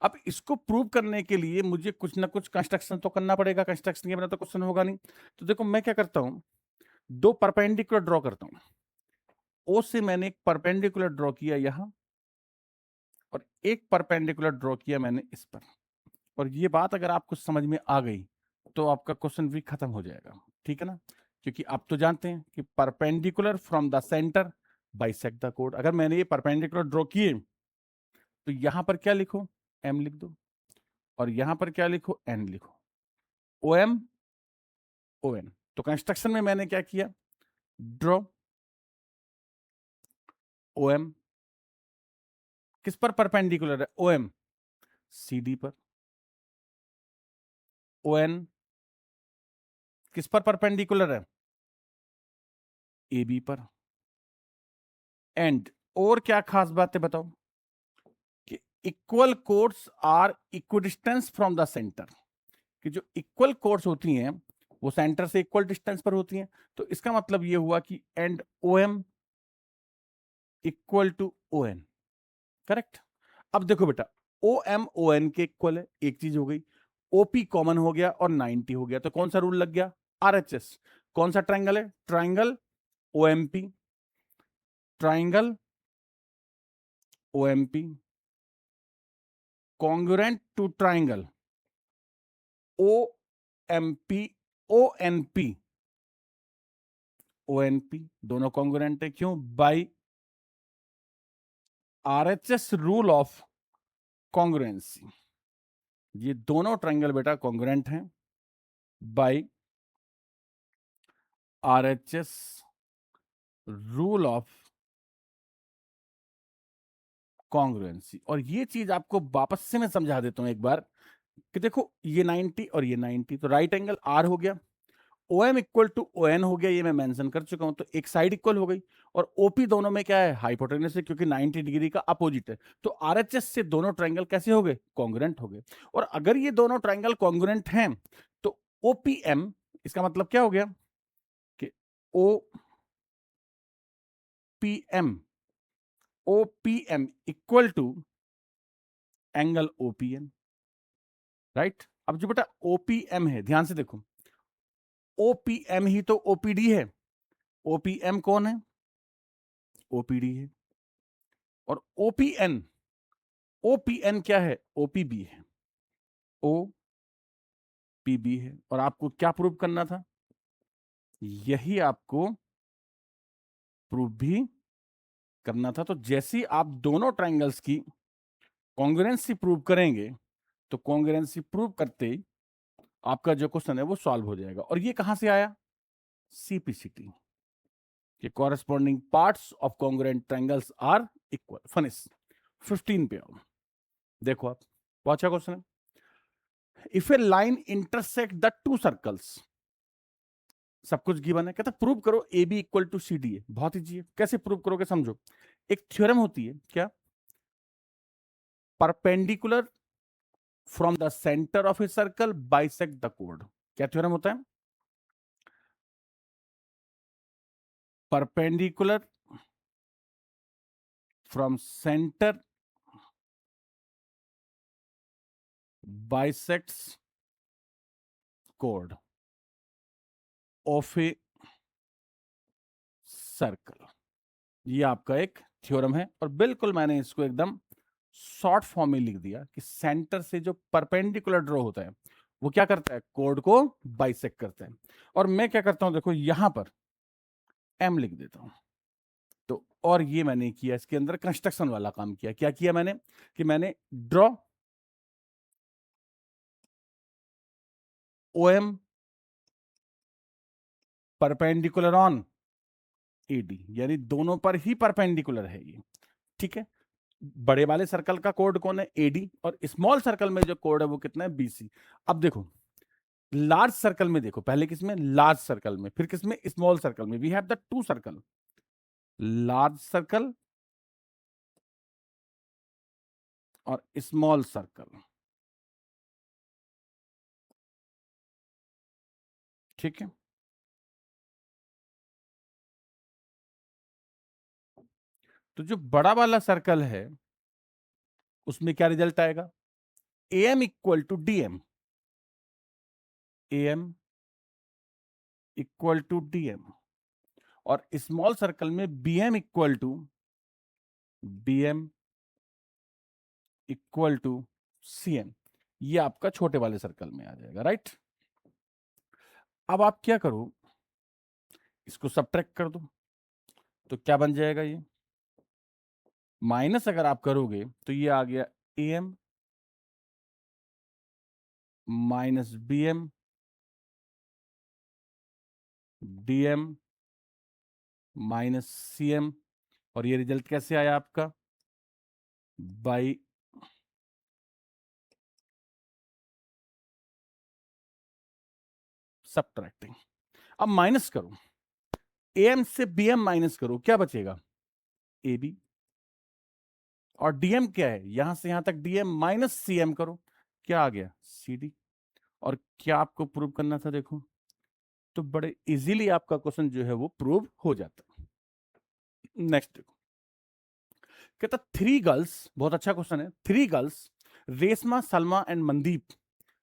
अब इसको प्रूव करने के लिए मुझे कुछ ना कुछ कंस्ट्रक्शन तो करना पड़ेगा, कंस्ट्रक्शन के बिना तो क्वेश्चन होगा नहीं। तो देखो मैं क्या करता हूं, दो परपेंडिकुलर ड्रॉ करता हूं। ओ से मैंने एक परपेंडिकुलर ड्रॉ किया यहां, और एक परपेंडिकुलर ड्रॉ किया मैंने इस पर। और ये बात अगर आपको समझ में आ गई तो आपका क्वेश्चन भी खत्म हो जाएगा, ठीक है ना। क्योंकि आप तो जानते हैं कि perpendicular from the centre bisect the code. अगर मैंने ये परपेंडिकुलर ड्रॉ किए तो यहां पर क्या लिखो, एम लिख दो, और यहां पर क्या लिखो, एन लिखो, ओ एम ओ एन। तो कंस्ट्रक्शन में मैंने क्या किया, ड्रॉ ओ एम किस पर परपेंडिकुलर है, ओ एम सी डी पर, ओ एन किस पर परपेंडिकुलर है, ए बी पर। एंड और क्या खास बात है बताओ, कि equal chords are equidistance from the centre, कि जो इक्वल कोड्स होती हैं वो सेंटर से इक्वल डिस्टेंस पर होती हैं। तो इसका मतलब ये हुआ कि and O M equal to O N, correct. अब देखो बेटा, ओ एम ओ एन के इक्वल है, एक चीज हो गई। ओपी कॉमन हो गया और 90 हो गया, तो कौन सा रूल लग गया, आरएचएस। कौन सा ट्राइंगल है, triangle OMP, triangle OMP congruent to triangle O M P O N P, O N P दोनों कॉन्ग्रुएंट है, क्यों, by RHS rule of congruency. ये दोनों ट्राइंगल बेटा कॉन्ग्रुएंट हैं by RHS rule of congruency. और ये चीज आपको वापस से मैं समझा देता हूं एक बार, कि देखो ये 90 और ये 90, तो राइट एंगल आर हो गया, O M equal to O N हो गया, ये मैं मेंशन कर चुका हूं, तो एक साइड इक्वल हो गई। और ओपी दोनों में क्या है, हाइपोटेनस है, क्योंकि 90 डिग्री का अपोजिट है। तो आरएचएस से दोनों ट्रायंगल कैसे हो गए, कॉन्ग्रुएंट हो गए। और अगर ये दोनों ट्रायंगल कॉन्ग्रुएंट हैं तो ओपीएम, इसका मतलब क्या हो गया कि O P M equal to angle OPN, right. अब जो बेटा ओपीएम है, ध्यान से देखो, ओपीएम ही तो ओपीडी है। ओपीएम कौन है, ओपीडी है। और ओपीएन, ओपीएन क्या है, ओपीबी है, ओपीबी है। और आपको क्या प्रूव करना था, यही आपको प्रूव भी करना था। तो जैसे ही आप दोनों ट्रायंगल्स की कॉन्ग्रुएंसी प्रूव करेंगे, तो कॉन्ग्रुएंसी प्रूव करते ही आपका जो क्वेश्चन है वो सॉल्व हो जाएगा। और ये कहां से आया, सीपीसीटी के corresponding parts of congruent triangles are equal, finish. 15 पे आओ, देखो आप, बहुत अच्छा क्वेश्चन है। If a line intersect the two circles, सब कुछ गिवन है, कहता प्रूव करो A B equal to C D है। बहुत इजी है, कैसे प्रूव करोगे समझो। एक थ्योरम होती है, क्या, perpendicular from the centre of a circle bisect the code. क्या थ्योरम होता है, perpendicular from centre bisects code of a circle. ये आपका एक थ्योरम है, और बिल्कुल मैंने इसको एकदम शॉर्ट फॉर्म में लिख दिया कि सेंटर से जो परपेंडिकुलर ड्रॉ होता है वो क्या करता है, कोड को बाइसेक्ट करता है। और मैं क्या करता हूं, देखो यहां पर एम लिख देता हूं। तो और ये मैंने किया, इसके अंदर कंस्ट्रक्शन वाला काम किया। क्या किया मैंने, कि मैंने draw O M perpendicular on AD, यानी दोनों पर ही परपेंडिकुलर है ये, ठीक है। बड़े वाले सर्कल का कोड कौन है, एडी, और स्मॉल सर्कल में जो कोड है वो कितना है, बीसी। अब देखो लार्ज सर्कल में, देखो पहले किसमें, लार्ज सर्कल में, फिर किसमें, स्मॉल सर्कल में। We have the two circle, large circle और स्मॉल सर्कल, ठीक है। तो जो बड़ा वाला सर्कल है उसमें क्या रिजल्ट आएगा, M equal to DM, M equal to DM, और स्मॉल सर्कल में BM equal to, BM equal to CM. ये आपका छोटे वाले सर्कल में आ जाएगा, राइट। अब आप क्या करो, इसको सब्ट्रैक्ट कर दो, तो क्या बन जाएगा ये, माइनस अगर आप करोगे तो ये आ गया M minus BM DM minus CM, और ये रिजल्ट कैसे आया आपका, बाई सब्ट्रैक्टिंग। अब माइनस करो, एम से बीएम माइनस करो, क्या बचेगा, ए बी, और डीएम क्या है, यहां से यहां तक डीएम माइनस सीएम करो, क्या आ गया, सी डी। और क्या आपको प्रूव करना था, देखो तो बड़े इजीली आपका क्वेश्चन जो है वो प्रूव हो जाता। नेक्स्ट देखो, कहता थ्री गर्ल्स, बहुत अच्छा क्वेश्चन है, three girls Reshma Salma and Mandeep,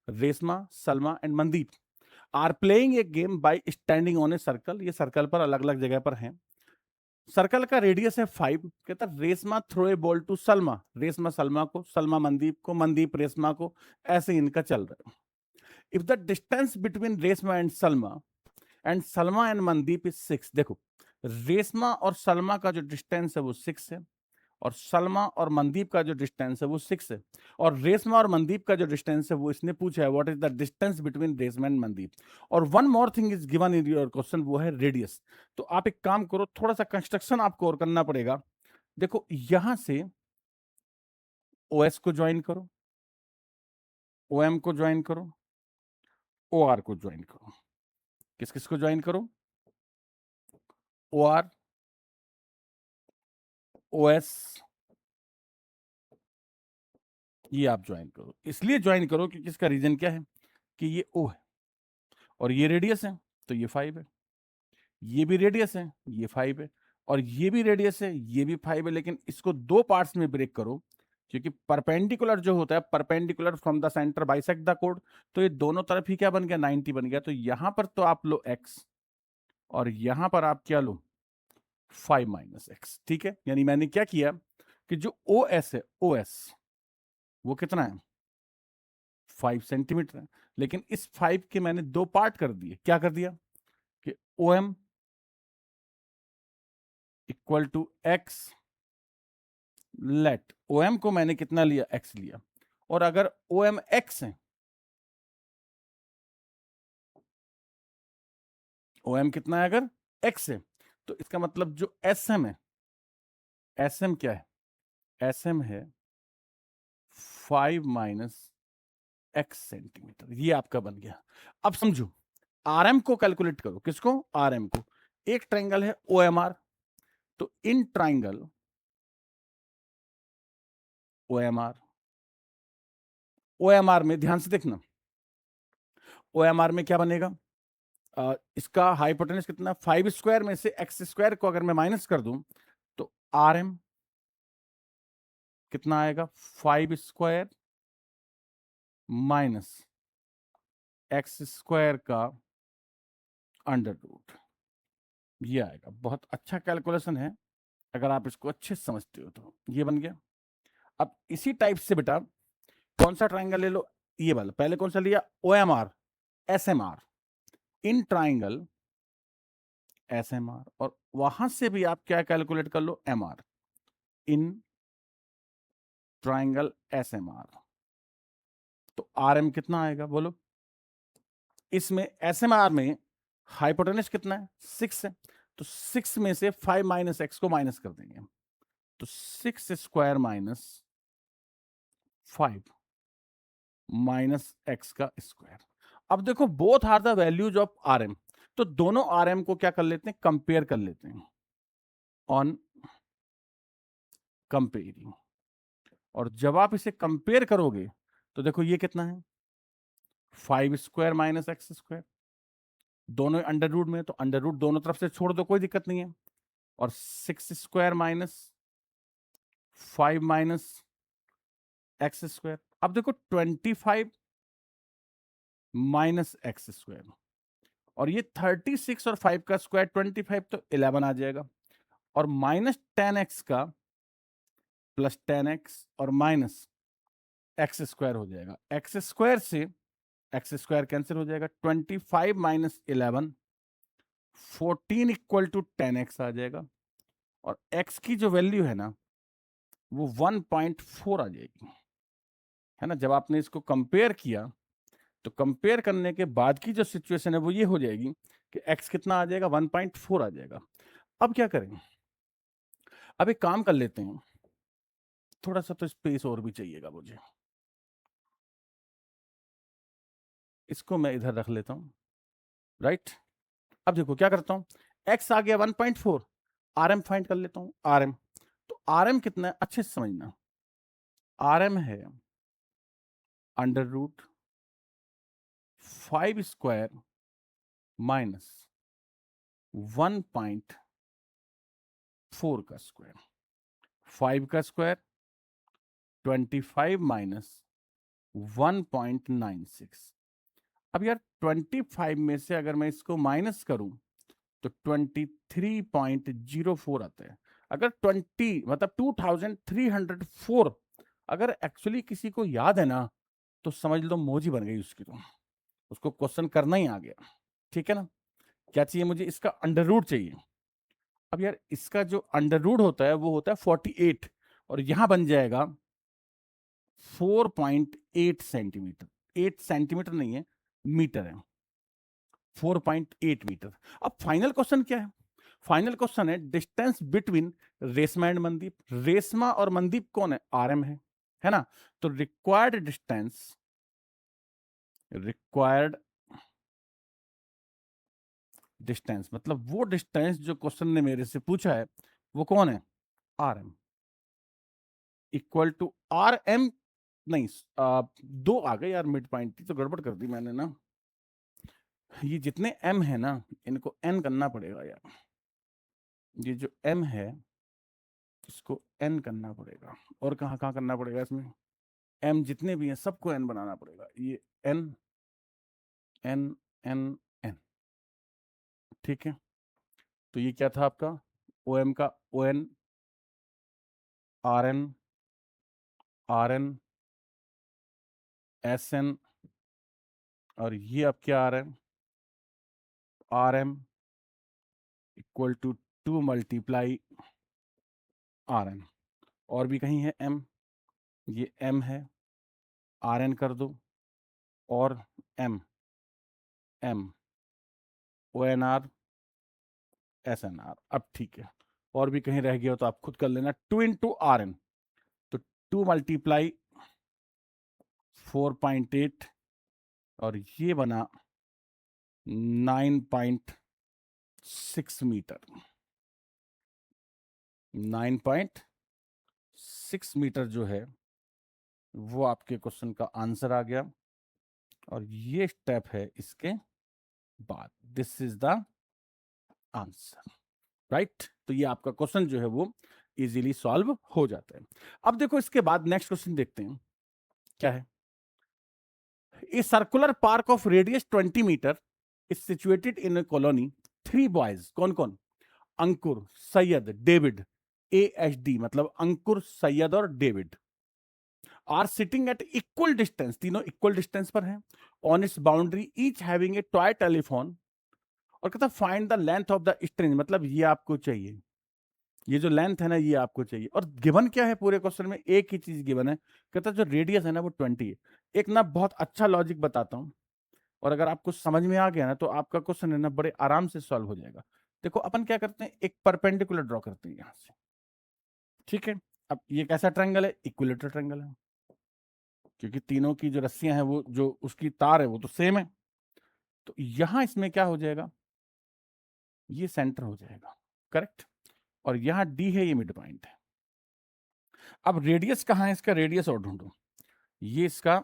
Reshma Salma and Mandeep are playing a game by standing on a circle, ये सर्कल पर अलग अलग जगह पर हैं, सर्कल का रेडियस है 5। कहता Reshma throw a ball to Salma, Reshma Salma को, सलमा मनदीप को, मनदीप रेशमा को, ऐसे इनका चल रहा है। If the distance between Reshma and Salma and Mandeep is 6, देखो रेशमा और सलमा का जो डिस्टेंस है वो 6 है, और सलमा और मनदीप का जो डिस्टेंस है वो 6 है, और रेशमा और मनदीप का जो डिस्टेंस है वो इसने पूछा है what is the distance between Reshma and Mandeep. और one more thing is given in your question, वो है रेडियस। तो आप एक काम करो, थोड़ा सा कंस्ट्रक्शन आपको और करना पड़ेगा। देखो यहां से OS को ज्वाइन करो, OM को ज्वाइन करो, OR को ज्वाइन करो। किस किस को ज्वाइन करो, OR, OS, ये आप ज्वाइन करो। इसलिए ज्वाइन करो क्योंकि इसका रीजन क्या है कि ये O है और ये रेडियस है, तो ये 5 है, ये भी रेडियस है, ये 5 है, और ये भी रेडियस है, ये भी 5 है। लेकिन इसको दो पार्ट्स में ब्रेक करो, क्योंकि परपेंडिकुलर जो होता है, perpendicular from the centre bisect the code, तो ये दोनों तरफ ही क्या बन गया, 90 बन गया। तो यहां पर तो आप लो x, और यहां पर आप क्या लो, 5 माइनस एक्स, ठीक है। यानी मैंने क्या किया कि जो OS है, OS वो कितना है, 5 सेंटीमीटर है, लेकिन इस 5 के मैंने दो पार्ट कर दिए। क्या कर दिया कि OM equal to X, let OM को मैंने कितना लिया, x लिया, और अगर OM x है, OM कितना है अगर x है, तो इसका मतलब जो SM है, SM क्या है, SM है 5 माइनस x सेंटीमीटर, ये आपका बन गया। अब समझो, RM को कैलकुलेट करो, किसको, RM को। एक ट्रायंगल है OMR, तो इन ट्रायंगल OMR, OMR में ध्यान से देखना, OMR में क्या बनेगा, इसका हाइपोटेनस कितना, 5 स्क्वायर में से x स्क्वायर को अगर मैं माइनस कर दूं तो RM कितना आएगा, 5 स्क्वायर माइनस एक्स स्क्वायर का अंडर रूट, ये आएगा। बहुत अच्छा कैलकुलेशन है, अगर आप इसको अच्छे से समझते हो तो ये बन गया। अब इसी टाइप से बेटा कौन सा ट्राइंगल ले लो, ये वाला, पहले कौन सा लिया, OMR SMR, in triangle SMR, और वहां से भी आप क्या कैलकुलेट कर लो, MR, इन ट्राइंगल SMR, तो RM कितना आएगा बोलो। इसमें SMR में हाइपोटेनस कितना है, 6 है, तो 6 में से 5 माइनस एक्स को माइनस कर देंगे, तो 6 स्क्वायर माइनस 5 माइनस एक्स का स्क्वायर। अब देखो both are the values of R M, तो दोनों आर एम को क्या कर लेते हैं, कंपेयर कर लेते हैं ऑन कंपेयरिंग। और जब आप इसे कंपेयर करोगे तो देखो ये कितना है, 5 स्क्वायर माइनस एक्स स्क्वायर, दोनों अंडर रूट में, तो अंडर रूट दोनों तरफ से छोड़ दो, कोई दिक्कत नहीं है। और 6 square minus 5 minus x square. अब देखो 25 माइनस एक्स स्क्वायर, और ये 36 और 5 का स्क्वायर 25, तो 11 आ जाएगा। और माइनस 10x का प्लस 10x और माइनस एक्स स्क्वायर हो जाएगा। एक्स स्क्वायर से एक्स स्क्वायर कैंसिल हो जाएगा। 25 माइनस 11 14 इक्वल टू 10x आ जाएगा। और x की जो वैल्यू है ना वो 1.4 आ जाएगी, है ना। जब आपने इसको कंपेयर किया तो कंपेयर करने के बाद की जो सिचुएशन है वो ये हो जाएगी कि x कितना आ जाएगा, 1.4 आ जाएगा। अब क्या करें, अब एक काम कर लेते हैं, थोड़ा सा तो स्पेस और भी चाहिएगा मुझे, इसको मैं इधर रख लेता हूं, राइट। अब देखो क्या करता हूं, x आ गया 1.4, rm फाइंड कर लेता हूं, rm। तो rm कितना है अच्छे से समझना, rm है अंडर रूट 5 स्क्वायर माइनस 1.4 का स्क्वायर, 5 का स्क्वायर 25 माइनस 1.96। अब यार 25 में से अगर मैं इसको माइनस करूं तो 23.04 आता है। अगर 20 मतलब 2304 अगर एक्चुअली किसी को याद है ना तो समझ लो मौज ही बन गई उसकी, तो उसको क्वेश्चन करना ही आ गया, ठीक है ना। क्या चाहिए मुझे, इसका अंडर रूट चाहिए। अब यार इसका जो अंडर रूट होता है वो होता है 48, और यहां बन जाएगा 4.8 सेंटीमीटर। 8 सेंटीमीटर नहीं है, मीटर है, 4.8 मीटर। अब फाइनल क्वेश्चन क्या है, फाइनल क्वेश्चन है distance between Reshma and Mandeep. Reshma और मनदीप कौन है, आरएम है ना। तो रिक्वायर्ड डिस्टेंस मतलब वो डिस्टेंस जो क्वेश्चन ने मेरे से पूछा है वो कौन है, आरएम, इक्वल टू आरएम। नहीं दो आ गए यार, मिड पॉइंट तो गड़बड़ कर दी मैंने ना। ये जितने m है ना इनको n करना पड़ेगा यार, ये जो m है इसको n करना पड़ेगा। और कहाँ कहाँ करना पड़ेगा इसमें, m जितने भी हैं सबको n बनाना पड़ेगा। ये n n n n, ठीक है। तो ये क्या था आपका, om का on rn rn sn, और ये अब क्या आ रहा है, rm equal to 2 multiply rn। और भी कहीं है m, ये m है, rn कर दो, और m m onr snr। अब ठीक है, और भी कहीं रह गया हो तो आप खुद कर लेना। 2 इंटू rn, तो 2 मल्टीप्लाई 4.8, और ये बना 9.6 मीटर। 9.6 मीटर जो है वो आपके क्वेश्चन का आंसर आ गया। और ये स्टेप है इसके बाद, this is the answer, right. तो ये आपका क्वेश्चन जो है वो इजीली सॉल्व हो जाता है। अब देखो इसके बाद नेक्स्ट क्वेश्चन देखते हैं क्या है। A circular park of radius 20 meter is situated in a colony. 3 boys, कौन कौन, अंकुर, सैयद, डेविड, AHD मतलब अंकुर, सैयद और David, are sitting at equal distance, तीनों इक्वल डिस्टेंस पर हैं, on its boundary each having a toy telephone. और कहता find the length of the string, मतलब ये आपको चाहिए, ये जो लेंथ है ना ये आपको चाहिए। और गिवन क्या है पूरे क्वेश्चन में, एक ही चीज गिवन है, कहता जो रेडियस है ना वो 20 है। एक ना बहुत अच्छा लॉजिक बताता हूं, और अगर आपको समझ में आ गया ना तो आपका क्वेश्चन है ना बड़े आराम से सॉल्व हो जाएगा। देखो अपन क्या करते हैं, एक परपेंडिकुलर ड्रॉ करते हैं यहां से, ठीक है, अब ये कैसा ट्रायंगल है? इक्विलेटरल ट्रायंगल है, क्योंकि तीनों की जो रस्सियां हैं वो जो उसकी तार है वो तो सेम है। तो यहां इसमें क्या हो जाएगा? ये सेंटर हो जाएगा, करेक्ट। और यहां डी है, ये मिड पॉइंट है। अब रेडियस कहाँ है इसका? रेडियस और ढूंढो। ये इसका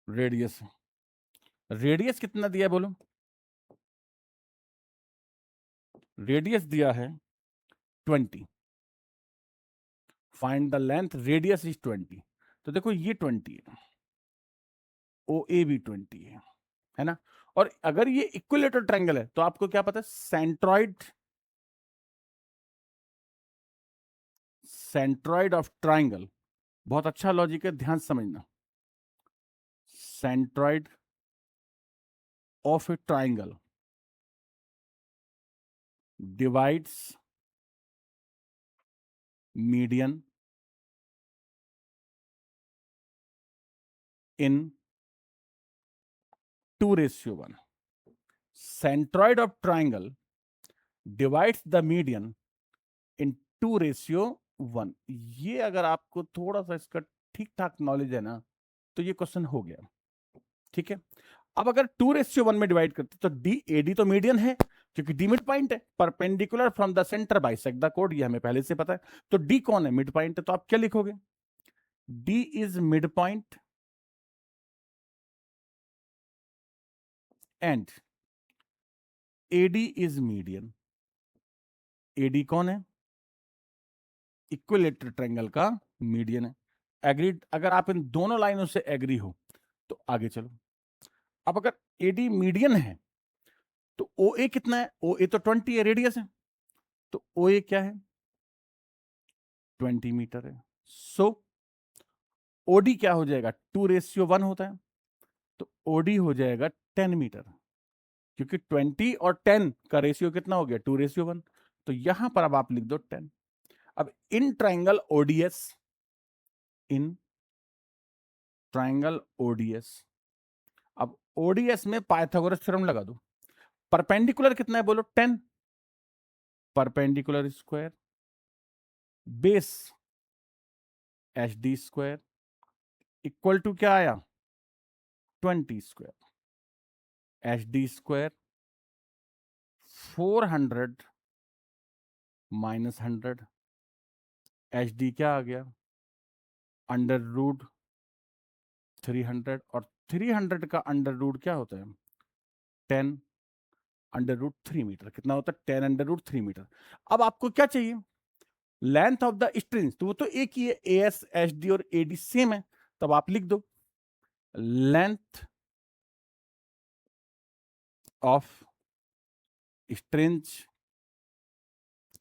रेडियस है। रेडियस कितना दिया है बोलो? रेडियस दिया है 20। Find the length, radius is 20। तो देखो ये 20 है, ओ ए भी 20 है ना। और अगर ये इक्विलेटरल ट्रायंगल है तो आपको क्या पता है? सेंट्रॉइड ऑफ ट्रायंगल, बहुत अच्छा लॉजिक है, ध्यान से समझना। Centroid of A triangle divides median in 2:1. Centroid of triangle divides the median in 2:1. ये अगर आपको थोड़ा सा इसका ठीक ठाक नॉलेज है ना तो ये क्वेश्चन हो गया, ठीक है। अब अगर 2:1 में डिवाइड करते तो डी ए डी तो मीडियन है, क्योंकि डी मिड पॉइंट है। Perpendicular from the centre bisect the code, ये हमें पहले से पता है। तो डी कौन है? मिड पॉइंट है। तो आप क्या लिखोगे? D is mid point and AD is median. AD कौन है? इक्विलेटरल ट्रायंगल का मीडियन है। एग्रीड? अगर आप इन दोनों लाइनों से एग्री हो तो आगे चलो। अब अगर एडी मीडियन है तो ओ ए कितना है? ओ ए तो 20 है, रेडियस है। तो ओ ए क्या है? 20 मीटर है। सो ओडी क्या हो जाएगा? 2:1 होता है, तो ओडी हो जाएगा 10 मीटर, क्योंकि 20 और 10 का रेशियो कितना हो गया? 2:1। तो यहां पर अब आप लिख दो 10। अब in triangle ODS, in triangle ODS, अब ओडीएस में पाइथागोरस थ्योरम लगा दो। परपेंडिकुलर कितना है बोलो? 10। Perpendicular square base H D square equal to क्या आया? 20 square. H D square 400 minus 100, H D क्या आ गया? Under root 300। और 300 का अंडर रूट क्या होता है? 10 अंडर रूट 3 मीटर। कितना होता है? 10 अंडर रूट 3 मीटर। अब आपको क्या चाहिए? Length of the string. तो वो तो एक ही है, ए एस एच डी और ए डी सेम है। तब आप लिख दो length of string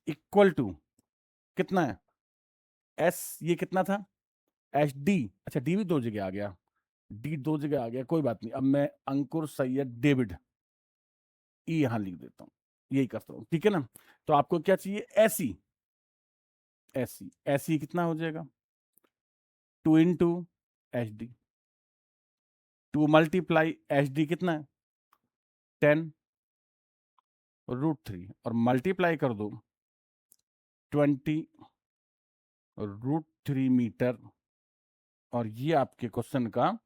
equal to कितना है? एस ये कितना था? H D. अच्छा डी भी दो जगह आ गया, डी दो जगह आ गया, कोई बात नहीं। अब मैं अंकुर सैयद डेविड ई यहां लिख देता हूं, यही करता हूं, ठीक है ना। तो आपको क्या चाहिए? एसी। एसी एसी कितना हो जाएगा? 2 into H D. 2 multiply H D कितना है? 10 रूट 3 और मल्टीप्लाई कर दो 20 रूट 3 मीटर। और ये आपके क्वेश्चन का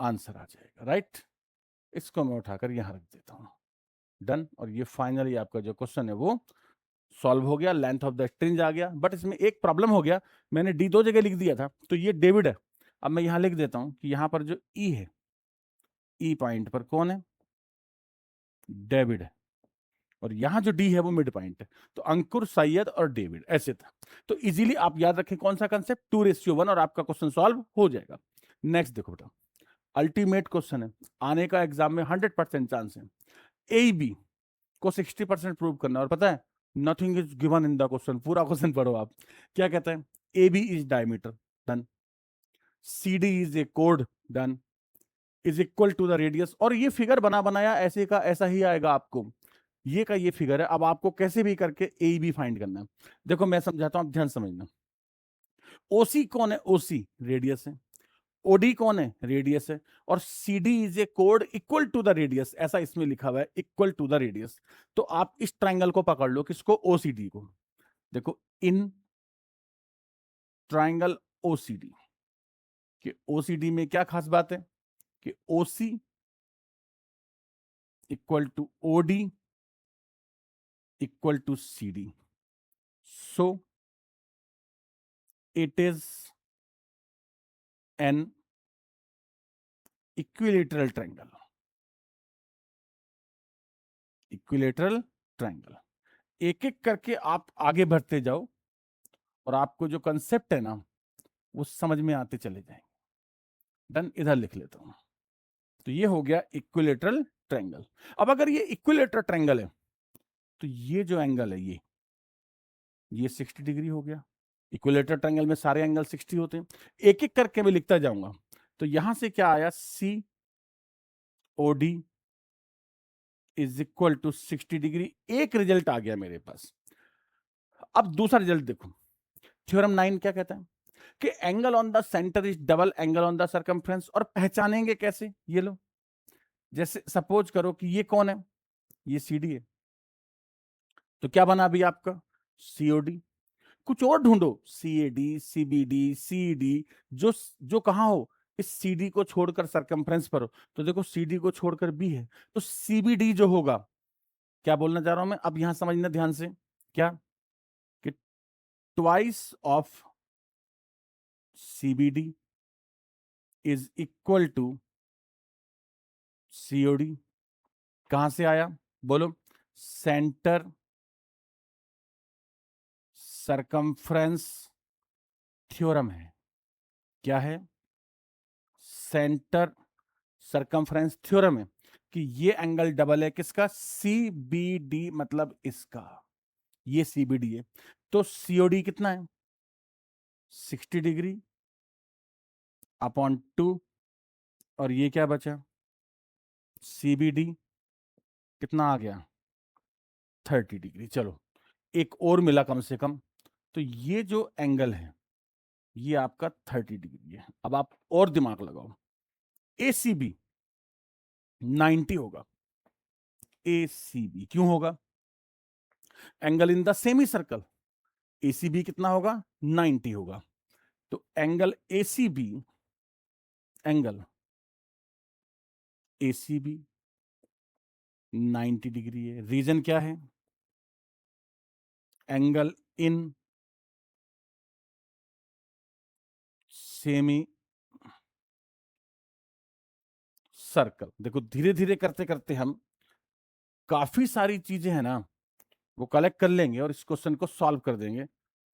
आंसर आ जाएगा, राइट। इसको मैं उठाकर यहां रख देता हूं, डन। और ये फाइनली आपका जो क्वेश्चन है वो सॉल्व हो गया। लेंथ ऑफ द स्ट्रिंग आ गया, बट इसमें एक प्रॉब्लम हो गया, मैंने डी दो जगह लिख दिया था, तो ये डेविड है। अब मैं यहां लिख देता हूं कि यहां पर जो ई है, ई पॉइंट पर कौन है? डेविड है। और यहां जो डी है वो मिड पॉइंट है। तो अंकुर सैयद और डेविड ऐसे था। तो इजीली आप याद रखें कौन सा कंसेप्ट? 2:1 और आपका क्वेश्चन सॉल्व हो जाएगा। नेक्स्ट देखो बेटा, अल्टीमेट क्वेश्चन है, आने का एग्जाम में 100% चांस है। ए बी को 60% प्रूव करना, और पता है nothing is given in the question. पूरा क्वेश्चन पढ़ो आप, क्या कहता है? A B is diameter, done. C D is a कोड, done. Is equal to the radius. और ये फिगर बना बनाया ऐसे का ऐसा ही आएगा आपको, ये का ये फिगर है। अब आपको कैसे भी करके ए बी फाइंड करना है। देखो मैं समझाता हूं, आप ध्यान समझना। ओसी कौन है? ओसी रेडियस है। ओडी कौन है? रेडियस है। और सी डी इज ए कोड इक्वल टू द रेडियस, ऐसा इसमें लिखा हुआ है, इक्वल टू द रेडियस। तो आप इस ट्राइंगल को पकड़ लो, किसको? ओसीडी को। देखो इन ट्राइंगल ओसीडी, कि ओसीडी में क्या खास बात है कि OC equal to OD equal to CD, so it is an equilateral triangle. Equilateral triangle, एक एक करके आप आगे बढ़ते जाओ और आपको जो कंसेप्ट है ना वो समझ में आते चले जाएंगे। डन, इधर लिख लेता हूं। तो ये हो गया इक्विलेटरल ट्रायंगल। अब अगर ये इक्विलेटरल ट्रायंगल है तो ये जो एंगल है ये 60 डिग्री हो गया। इक्विलेटरल ट्रायंगल में सारे एंगल 60 होते हैं। एक एक करके मैं लिखता जाऊंगा। तो यहां से क्या आया, C O D is equal to 60 degree. एक रिजल्ट आ गया मेरे पास। अब दूसरा रिजल्ट देखो, थ्योरम 9 क्या कहता है कि angle on the centre is double angle on the circumference. और पहचानेंगे कैसे, ये लो, जैसे सपोज करो कि ये कौन है, ये सी डी है, तो क्या बना अभी आपका सीओडी। कुछ और ढूंढो, C A D, C B D, C D, जो जो कहां हो, इस सी डी को छोड़कर सरकमफ्रेंस पर हो। तो देखो सी डी को छोड़कर बी है, तो सीबीडी जो होगा, क्या बोलना चाह रहा हूं मैं, अब यहां समझना ध्यान से, क्या कि twice of CBD is equal to COD. कहां से आया बोलो, सेंटर सरकमफ्रेंस थ्योरम है। क्या है, सेंटर सरकमफ्रेंस थ्योरम है कि ये एंगल डबल है किसका, सीबीडी, मतलब इसका, ये सीबीडी है। तो सीओडी कितना है, 60 डिग्री अपॉन 2, और ये क्या बचा, सीबीडी कितना आ गया, 30 डिग्री। चलो एक और मिला कम से कम। तो ये जो एंगल है ये आपका 30 डिग्री है। अब आप और दिमाग लगाओ, एसीबी 90 होगा। एसीबी क्यों होगा, angle in the semi circle, ACB कितना होगा, 90 होगा। तो angle ACB, angle ACB 90 degree है। रीजन क्या है, एंगल इन सेमी सर्कल। देखो धीरे धीरे करते करते हम काफी सारी चीजें हैं ना वो कलेक्ट कर लेंगे और इस क्वेश्चन को सॉल्व कर देंगे।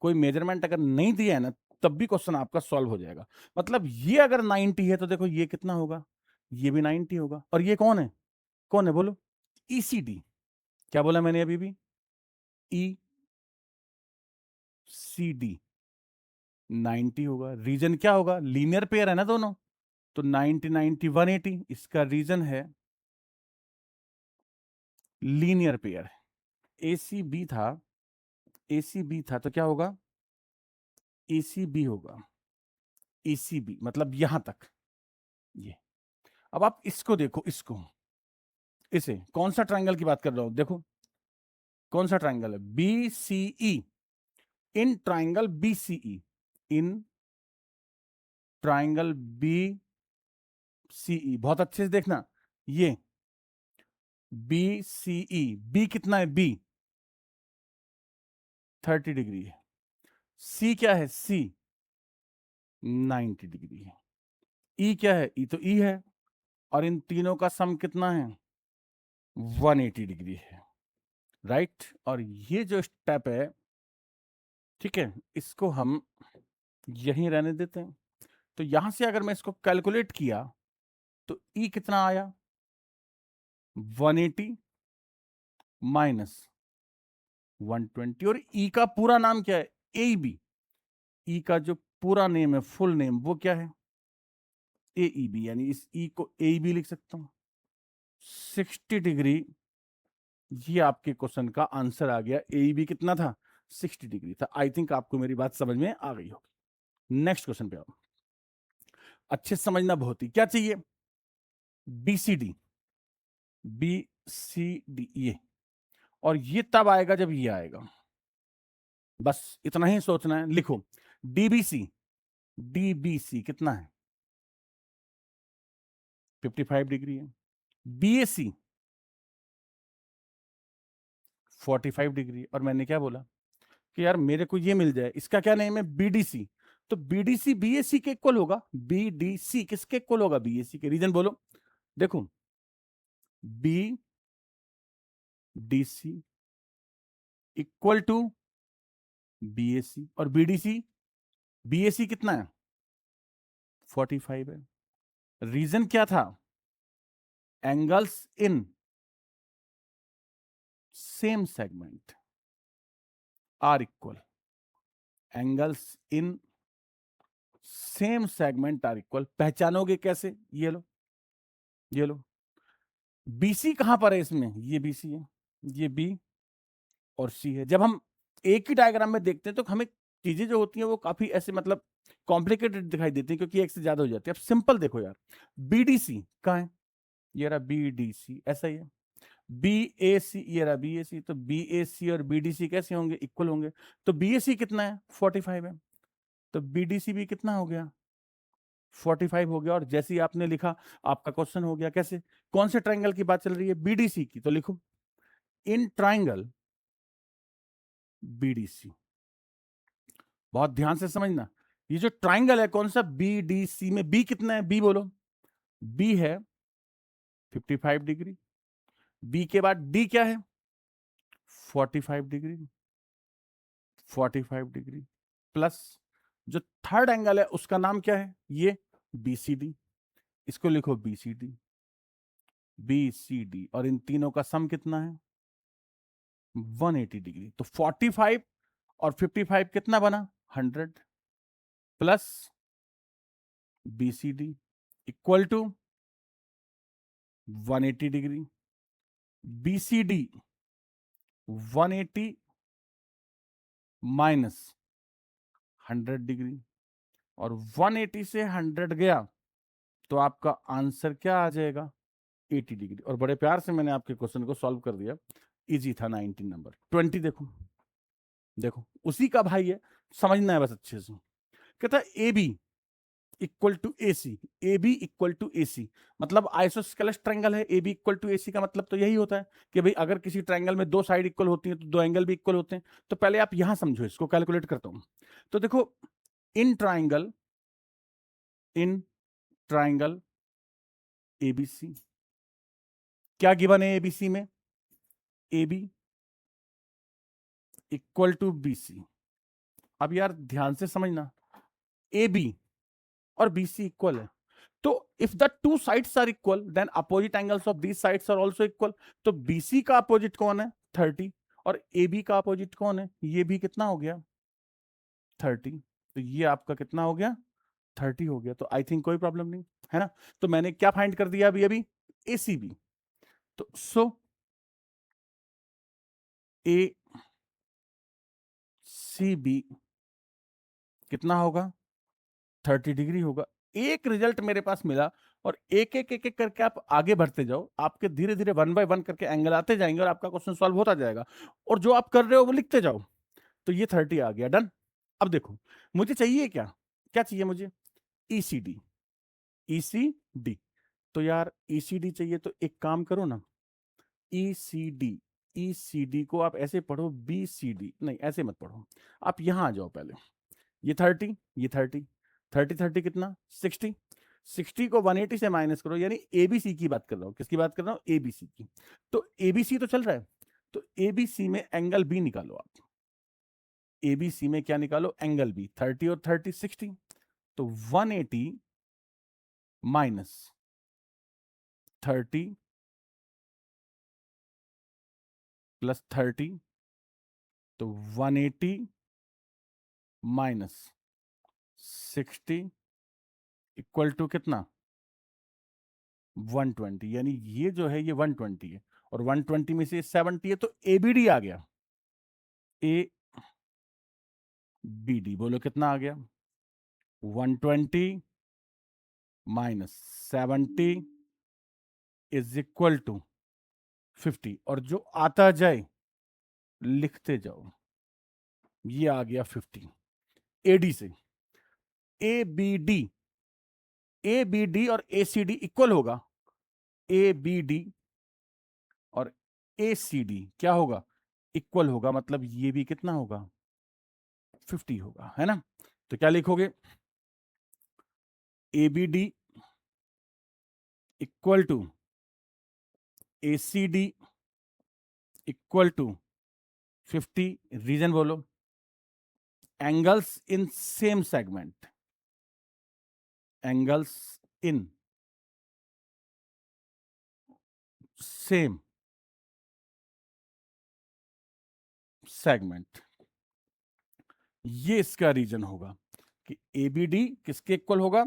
कोई मेजरमेंट अगर नहीं दिया है ना तब भी क्वेश्चन आपका सॉल्व हो जाएगा। मतलब ये अगर 90 है तो देखो ये कितना होगा, ये भी 90 होगा। और ये कौन है, कौन है बोलो, ईसीडी। क्या बोला मैंने अभी भी, ई सी डी 90 होगा। रीजन क्या होगा, लीनियर पेयर है ना दोनों, तो 90 90 180, इसका रीजन है लीनियर पेयर है। एसी बी था, एसी बी था तो क्या होगा, एसी बी होगा, एसी बी मतलब यहां तक ये। अब आप इसको देखो, इसको, इसे कौन सा ट्रायंगल की बात कर रहा हूं, देखो कौन सा ट्रायंगल है, B C E. In triangle B C E, in triangle B C E, बहुत अच्छे से देखना, ये बी सी ई, बी कितना है, बी 30 डिग्री है। सी क्या है, सी 90 डिग्री है। ई क्या है, ई तो ई है। और इन तीनों का सम कितना है, 180 डिग्री है, राइट। और ये जो स्टेप है, ठीक है, इसको हम यहीं रहने देते हैं। तो यहां से अगर मैं इसको कैलकुलेट किया तो ई कितना आया, 180 माइनस 120। और ई का पूरा नाम क्या है, ए बी। ई का जो पूरा नेम है, फुल नेम, वो क्या है, ए ई बी। यानी इस ई को ए बी लिख सकता हूं। 60 डिग्री, ये आपके क्वेश्चन का आंसर आ गया। ए बी कितना था, 60 डिग्री था। आई थिंक आपको मेरी बात समझ में आ गई होगी। नेक्स्ट क्वेश्चन पे आओ, अच्छे से समझना बहुत ही, क्या चाहिए, B C D, B C D ये। और ये तब आएगा जब ये आएगा, बस इतना ही सोचना है, लिखो डीबीसी। डीबीसी कितना है? 55 डिग्री है। BAC 45 degree. और मैंने क्या बोला कि यार मेरे को ये मिल जाए, इसका क्या नेम है? बीडीसी। तो बीडीसी बीएसी के इक्वल होगा। बीडीसी किसके इक्वल होगा? बीएसी के। रीजन बोलो। देखो B DC equal to BAC, और बीडीसी बीएसी कितना है? 45 है। रीजन क्या था? Angles in same segment are equal. Angles in same segment are equal. पहचानोगे कैसे? ये लो, ये लो। बीसी कहां पर है इसमें? ये बीसी है, ये बी और सी है। जब हम एक ही डायग्राम में देखते हैं तो हमें चीजें जो होती हैं वो काफी ऐसे मतलब कॉम्प्लिकेटेड दिखाई देती हैं, क्योंकि एक से ज्यादा हो जाती है। अब सिंपल देखो यार, बीडीसी कहाँ है? ये रहा बीडीसी, ऐसा ही है। बी ए सी, ये रहा बी ए सी। तो बी ए सी और बीडीसी कैसे होंगे? इक्वल होंगे। तो बी ए सी कितना है? 45 है। तो बीडीसी भी कितना हो गया? 45 हो गया। और जैसे ही आपने लिखा, आपका क्वेश्चन हो गया। कैसे? कौन से ट्राइंगल की बात चल रही है? बीडीसी की। तो लिखो इन ट्राइंगल बीडीसी। बहुत ध्यान से समझना, ये जो ट्राइंगल है कौन सा? बीडीसी में बी कितना है? बी बोलो। बी है 55 डिग्री। बी के बाद डी क्या है? 45 डिग्री। 45 डिग्री प्लस जो थर्ड एंगल है उसका नाम क्या है? ये बीसीडी। इसको लिखो बीसीडी। बीसीडी और इन तीनों का सम कितना है? 180 डिग्री। तो 45 और 55 कितना बना? 100 plus BCD equal to 180 degree. BCD 180 minus 100 degree, और 180 से 100 गया तो आपका आंसर क्या आ जाएगा? 80 डिग्री। और बड़े प्यार से मैंने आपके क्वेश्चन को सॉल्व कर दिया। इजी था। 19 नंबर 20 देखो, देखो उसी का भाई है, समझना है बस अच्छे से। कहता है A B equal to A C. A B equal to A C मतलब आइसोस्केलस ट्रायंगल है। A B equal to A C का मतलब तो यही होता है कि भाई अगर किसी ट्रायंगल में दो साइड इक्वल होती हैं तो दो एंगल भी इक्वल होते हैं। तो पहले आप यहां समझो, इसको कैलकुलेट करता हूं। तो देखो in triangle, in triangle ABC, क्या गिवन है एबीसी में? A B equal to B C. अब यार ध्यान से समझना, ए बी और बी सी इक्वल है। तो if the two sides are equal then opposite angles of these sides are also equal. तो बीसी का अपोजिट कौन है? 30। और ए बी का अपोजिट कौन है? ये भी कितना हो गया? 30। तो ये आपका कितना हो गया? 30 हो गया। तो आई थिंक कोई प्रॉब्लम नहीं है ना। तो मैंने क्या फाइंड कर दिया अभी अभी? ए सी बी। तो सो ए सी बी कितना होगा? 30 डिग्री होगा। एक रिजल्ट मेरे पास मिला, और एक एक एक एक करके आप आगे बढ़ते जाओ। आपके धीरे धीरे 1 बाय 1 करके एंगल आते जाएंगे और आपका क्वेश्चन सॉल्व होता जाएगा। और जो आप कर रहे हो वो लिखते जाओ। तो ये 30 आ गया। डन। अब देखो मुझे चाहिए क्या? क्या चाहिए मुझे? ईसीडी। ईसीडी। तो यार ईसीडी चाहिए तो एक काम करो ना, ईसीडी। ईसीडी को आप ऐसे पढ़ो, बीसीडी नहीं, ऐसे मत पढ़ो। आप यहां आ जाओ पहले। ये 30, ये 30, 30 30 कितना? 60। 60 को 180 से माइनस करो, यानी एबीसी की बात कर रहा हूं। किसकी बात कर रहा हूं? एबीसी की। तो एबीसी तो चल रहा है, तो एबीसी में एंगल बी निकालो आप। एबीसी में क्या निकालो? Angle B. 30 और 30 60। तो 180 माइनस 30 प्लस 30, तो 180 माइनस 60 इक्वल टू कितना? 120। यानी ये जो है ये 120 है, और 120 में से 70 है, तो एबीडी आ गया। ए बी डी बोलो कितना आ गया? 120 माइनस 70 इज इक्वल टू 50। और जो आता जाए लिखते जाओ। ये आ गया 50 एडी से। ए बी डी और ए सी डी इक्वल होगा, ए बी डी और ए सी डी क्या होगा, इक्वल होगा, मतलब ये भी कितना होगा, 50 होगा, है ना। तो क्या लिखोगे, A B D equal to A C D equal to 50, reason बोलो, angles in same segment, angles in same segment, ये इसका रीजन होगा कि एबीडी किसके इक्वल होगा,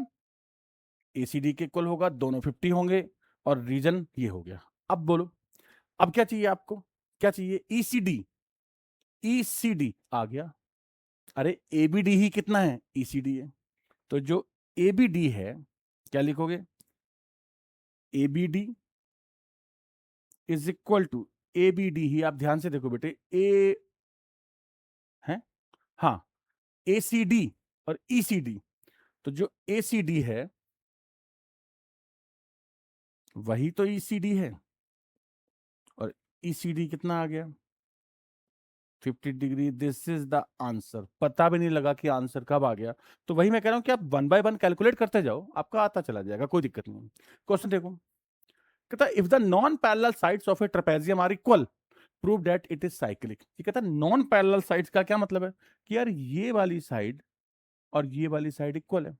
एसीडी के इक्वल होगा, दोनों 50 होंगे, और रीजन ये हो गया। अब बोलो, अब क्या चाहिए आपको, क्या चाहिए, ईसीडी, ईसीडी आ गया, अरे एबीडी ही कितना है, ईसीडी है, तो जो एबीडी है क्या लिखोगे, ABD is equal to, ABD ही, आप ध्यान से देखो बेटे, ए है, हाँ, एसीडी और ईसीडी, तो जो एसीडी है वही तो ईसीडी है, और ईसीडी कितना आ गया, 50 degree, this is the answer. पता भी नहीं लगा कि आंसर कब आ गया। तो वही मैं कह रहा हूं कि आप 1 बाय 1 कैलकुलेट करते जाओ, आपका आता चला जाएगा, कोई दिक्कत नहीं। क्वेश्चन देखो, कहता if the non parallel sides of a trapezium are equal prove that it is cyclic. ये कहता है नॉन पैरेलल साइड्स का क्या मतलब है, कि यार ये वाली साइड और ये वाली साइड इक्वल है।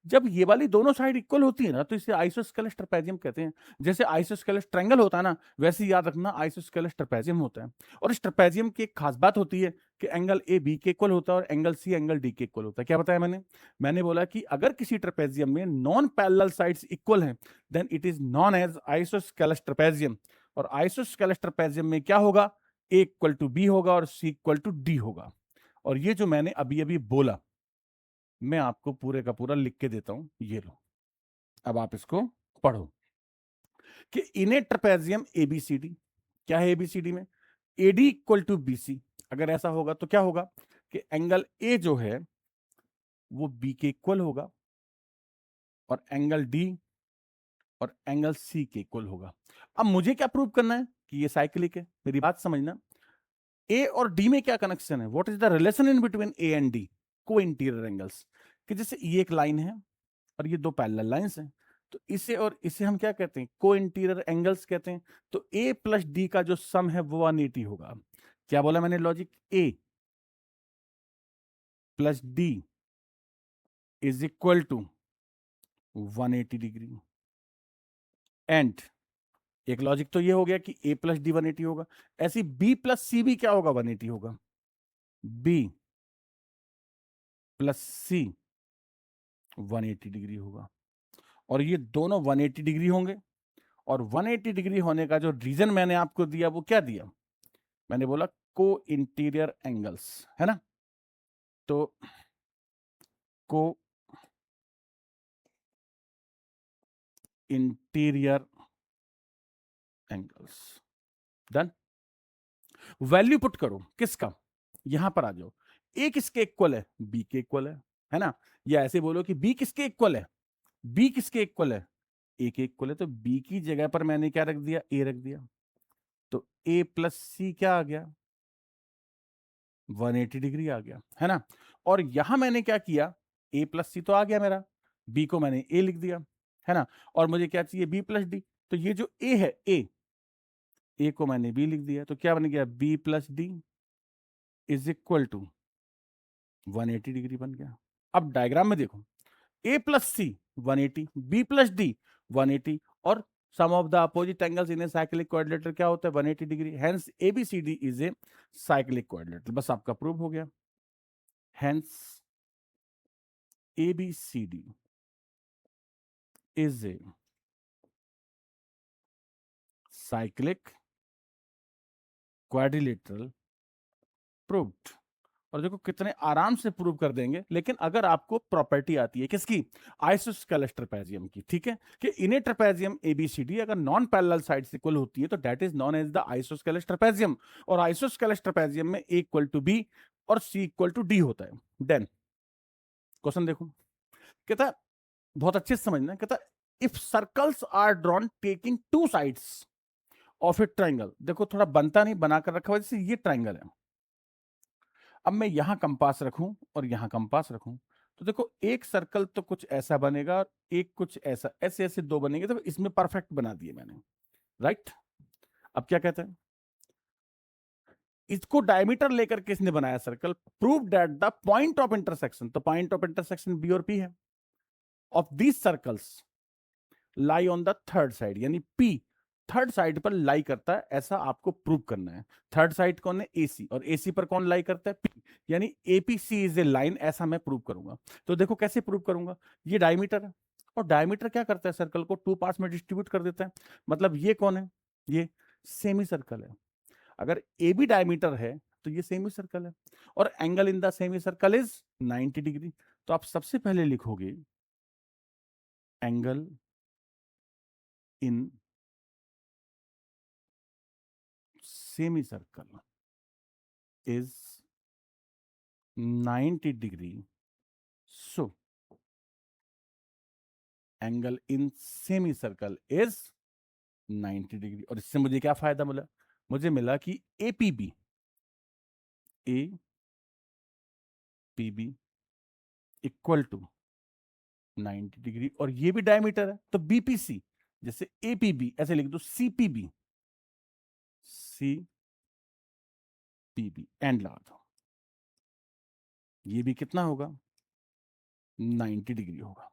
जब ये वाली दोनों साइड इक्वल होती है ना, तो इसे आइसोस्केलस ट्रेपेजियम कहते हैं। जैसे आइसोस्केलस ट्रायंगल होता है ना, वैसे ही याद रखना आइसोस्केलस ट्रेपेजियम होता है। और इस ट्रेपेजियम की एक खास बात होती है कि एंगल ए बी के इक्वल होता है और एंगल सी एंगल डी के इक्वल होता है। क्या बताया मैंने, मैंने बोला कि अगर किसी ट्रेपेजियम में नॉन पैरेलल साइड्स इक्वल हैं then it is known as isosceles trapezium. और आइसोस्केलस ट्रेपेजियम में क्या होगा, ए इक्वल टू बी होगा और सी इक्वल टू डी होगा। और ये जो मैंने अभी अभी बोला, मैं आपको पूरे का पूरा लिख के देता हूं, ये लो, अब आप इसको पढ़ो कि इन ए ट्रेपेजियम एबीसीडी, क्या है एबीसीडी में, एडी इक्वल टू बीसी। अगर ऐसा होगा तो क्या होगा कि एंगल ए जो है वो बी के इक्वल होगा और एंगल डी और एंगल सी के इक्वल होगा। अब मुझे क्या प्रूव करना है कि ये साइक्लिक है। मेरी बात समझना, ए और डी में क्या कनेक्शन है, what is the relation in between A and D, को इंटीरियर एंगल्स। कि जैसे ये एक लाइन है और ये दो पैरेलल लाइंस हैं, तो इसे और इसे हम क्या कहते हैं, को इंटीरियर एंगल्स कहते हैं। तो ए प्लस डी का जो सम है वो 180 होगा। क्या बोला मैंने logic, A plus D is equal to 180 degree. And एक लॉजिक तो ये हो गया कि ए प्लस डी 180 होगा, ऐसी बी प्लस सी भी क्या होगा, 180 होगा, बी प्लस सी 180 डिग्री होगा। और ये दोनों 180 डिग्री होंगे। और 180 डिग्री होने का जो रीजन मैंने आपको दिया वो क्या दिया, मैंने बोला को इंटीरियर एंगल्स, है ना। तो को interior angles, done. Value put करो किसका, यहां पर आ जाओ, ए किसके इक्वल है, बी के इक्वल है ना। या ऐसे बोलो कि बी किसके इक्वल है, बी किसके इक्वल है, ए के इक्वल है। तो बी की जगह पर मैंने क्या रख दिया, ए रख दिया। तो ए प्लस सी क्या आ गया, 180 डिग्री आ गया, है ना। और यहां मैंने क्या किया, ए प्लस सी तो आ गया मेरा, बी को मैंने ए लिख दिया, है ना। और मुझे क्या चाहिए, बी प्लस डी। तो ये जो ए है, ए को मैंने बी लिख दिया, तो क्या बन गया, B plus D is equal to 180 degree बन गया। अब डायग्राम में देखो, A plus C 180, B plus D 180, और sum of the opposite angles in a cyclic quadrilateral क्या होता है, 180 degree. Hence ABCD is a cyclic quadrilateral. बस आपका प्रूव हो गया। Hence ABCD is a cyclic quadrilateral proved. और देखो कितने आराम से प्रूव कर देंगे, लेकिन अगर आपको प्रॉपर्टी आती है किसकी, आइसोस्केलस ट्रेपेजियम की, ठीक है, कि इन्हें ट्रेपेजियम एबीसीडी अगर नॉन पैरेलल साइड्स इक्वल होती है तो that is known as the isosceles trapezium. और आइसोस्केलस ट्रेपेजियम में ए इक्वल टू बी और C इक्वल टू D होता है। देन क्वेश्चन देखो, कहता है बहुत अच्छे से समझना, कहता है if circles are drawn taking two sides of a triangle. देखो थोड़ा बनता नहीं, बनाकर रखा हुआ, जैसे ये ट्राइंगल है। अब मैं यहां कंपास रखूं और यहां कंपास रखूं, तो देखो एक सर्कल तो कुछ ऐसा बनेगा और एक कुछ ऐसा, ऐसे ऐसे दो बनेंगे, तो इसमें परफेक्ट बना दिए मैंने, राइट। अब क्या कहते हैं, इसको डायमीटर लेकर के इसने बनाया circle, prove that the point of intersection, तो पॉइंट ऑफ इंटरसेक्शन बी और पी है, of these circles lie on the third side, यानी पी थर्ड साइड पर लाई करता है, ऐसा आपको प्रूव करना है। थर्ड साइड कौन है, एसी, और एसी पर कौन लाई करता है, पी, यानी एपीसी इज ए लाइन, ऐसा मैं प्रूव करूंगा। तो देखो कैसे प्रूव करूंगा, ये डायमीटर है, और डायमीटर क्या करता है, सर्कल को टू पार्ट्स में डिस्ट्रीब्यूट कर देता है। मतलब ये कौन है, ये सेमी सर्कल है। अगर ए बी डायमीटर है तो ये सेमी सर्कल है, और angle in the semi circle is 90 degree. तो आप सबसे पहले लिखोगे angle in semicircle is 90 degree. So angle in semicircle is 90 degree. और इससे मुझे क्या फायदा मिला, मुझे मिला कि APB इक्वल टू 90 डिग्री, और ये भी डायमीटर है, तो BPC जैसे APB ऐसे लिख दो, CPB एंड लगा दो, ये भी कितना होगा, 90 डिग्री होगा।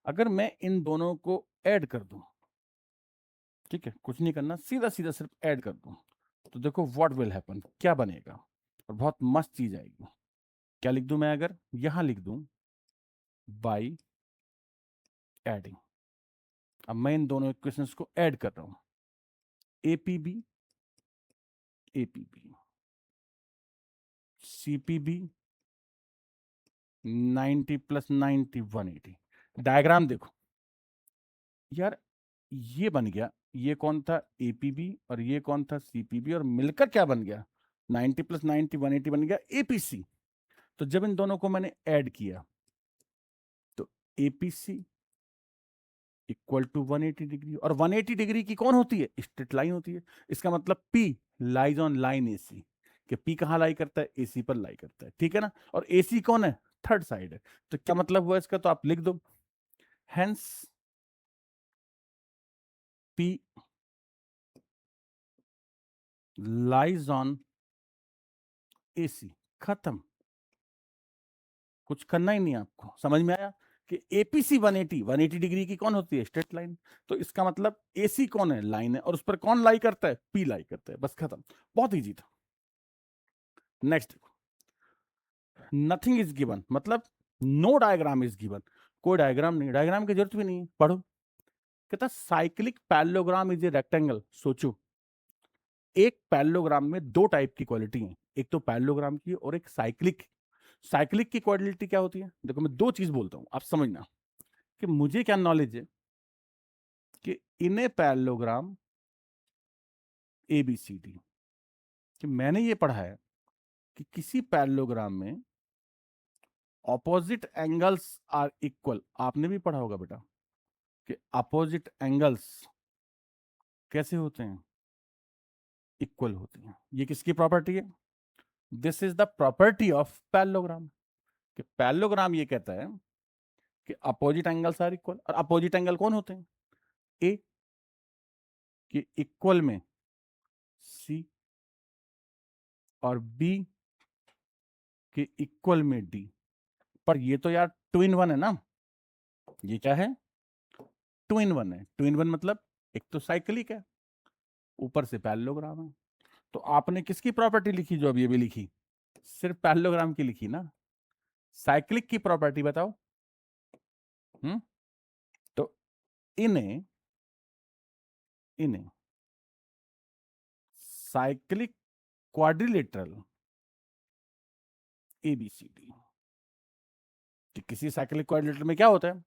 अगर मैं इन दोनों को ऐड कर दूं, ठीक है, कुछ नहीं करना, सीधा सीधा सिर्फ ऐड कर दूं, तो देखो व्हाट विल हैपन, क्या बनेगा, और बहुत मस्त चीज आएगी। क्या लिख दूं मैं, अगर यहां लिख दूं बाई एडिंग, अब मैं इन दोनों इक्वेशंस को ऐड कर रहा हूं, एपीबी सीपीबी 90 प्लस 90 180। डायग्राम देखो यार, ये बन गया, ये कौन था एपीबी और ये कौन था सीपीबी, और मिलकर क्या बन गया, 90 प्लस 90 180 बन गया एपीसी। तो जब इन दोनों को मैंने ऐड किया तो एपीसी इक्वल टू 180 डिग्री, और 180 डिग्री की कौन होती है, स्ट्रेट लाइन होती है। इसका मतलब P lies on line AC, कि P कहां लाई करता है, AC पर लाई करता है, ठीक है ना। और AC कौन है, थर्ड साइड है। तो क्या मतलब हुआ इसका, तो आप लिख दो hence P lies on AC, खत्म, कुछ करना ही नहीं आपको। समझ में आया कि एपीसी 180 डिग्री की कौन होती है, स्ट्रेट लाइन। तो इसका मतलब एसी कौन है, लाइन है, और उस पर कौन लाई करता है, पी लाई करता है, बस खत्म, बहुत इजी था। नेक्स्ट, नथिंग इज गिवन, मतलब नो डायग्राम इज गिवन, कोई डायग्राम नहीं, डायग्राम की जरूरत भी नहीं है, पढ़ो। कहता cyclic parallelogram is a rectangle. सोचो एक पैरेललोग्राम में दो टाइप की क्वालिटी है, एक तो पैरेललोग्राम की और एक साइक्लिक। साइक्लिक की क्वालिटी क्या होती है, देखो मैं दो चीज बोलता हूं, आप समझना कि मुझे क्या नॉलेज है कि इन ए पैरेललोग्राम ABCD, कि मैंने ये पढ़ा है कि किसी पैरेललोग्राम में ऑपोजिट एंगल्स आर इक्वल। आपने भी पढ़ा होगा बेटा कि अपोजिट एंगल्स कैसे होते हैं, इक्वल होते हैं। ये किसकी प्रॉपर्टी है, this is the property of parallelogram, कि पैरेललोग्राम ये कहता है कि अपोजिट एंगल्स आर इक्वल। और अपोजिट एंगल कौन होते हैं, ए के इक्वल में सी, और बी के इक्वल में डी। पर ये तो यार टू इन वन है ना, ये क्या है, टू इन वन है। टू इन वन मतलब एक तो साइक्लिक है, ऊपर से पैरेललोग्राम है। तो आपने किसकी प्रॉपर्टी लिखी जो अभी अभी लिखी, सिर्फ पैरेललोग्राम की लिखी ना, साइक्लिक की प्रॉपर्टी बताओ। तो इन्हें इन्हें साइक्लिक क्वाड्रिलेटरल ABCD, किसी साइक्लिक क्वाड्रिलेटरल में क्या होता है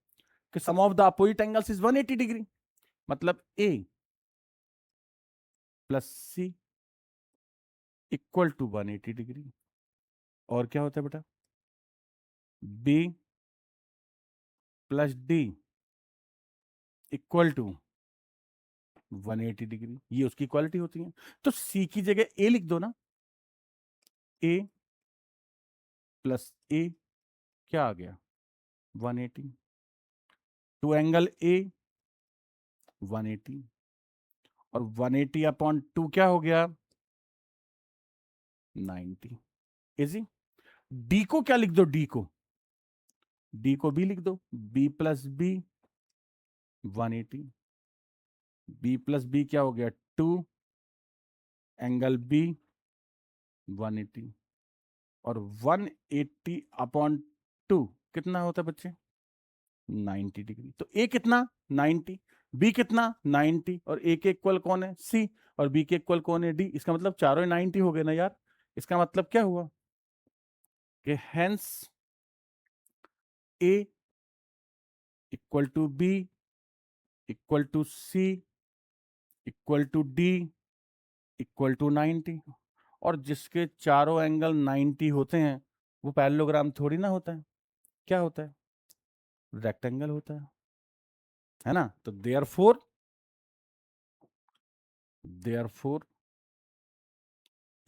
कि sum of the opposite angles is 180 degree, मतलब A plus C equal to 180 degree. और क्या होता है बेटा, B plus D equal to 180 degree, ये उसकी क्वालिटी होती है। तो सी की जगह ए लिख दो ना, ए प्लस ए क्या आ गया 180, टू एंगल ए 180, और 180 अपॉन 2 क्या हो गया 90। इजी। डी को क्या लिख दो, डी को बी लिख दो, B plus B 180, B plus B क्या हो गया 2, एंगल बी 180, और 180 अपॉन 2 कितना होता है बच्चे 90 डिग्री। तो ए कितना 90, बी कितना 90, और ए के इक्वल कौन है सी, और बी के इक्वल कौन है डी। इसका मतलब चारों 90 हो गए ना यार। इसका मतलब क्या हुआ कि hence A equal to B equal to C equal to D equal to 90। और जिसके चारों एंगल 90 होते हैं वो पैरेललोग्राम थोड़ी ना होता है, क्या होता है रेक्टेंगल होता है ना। तो therefore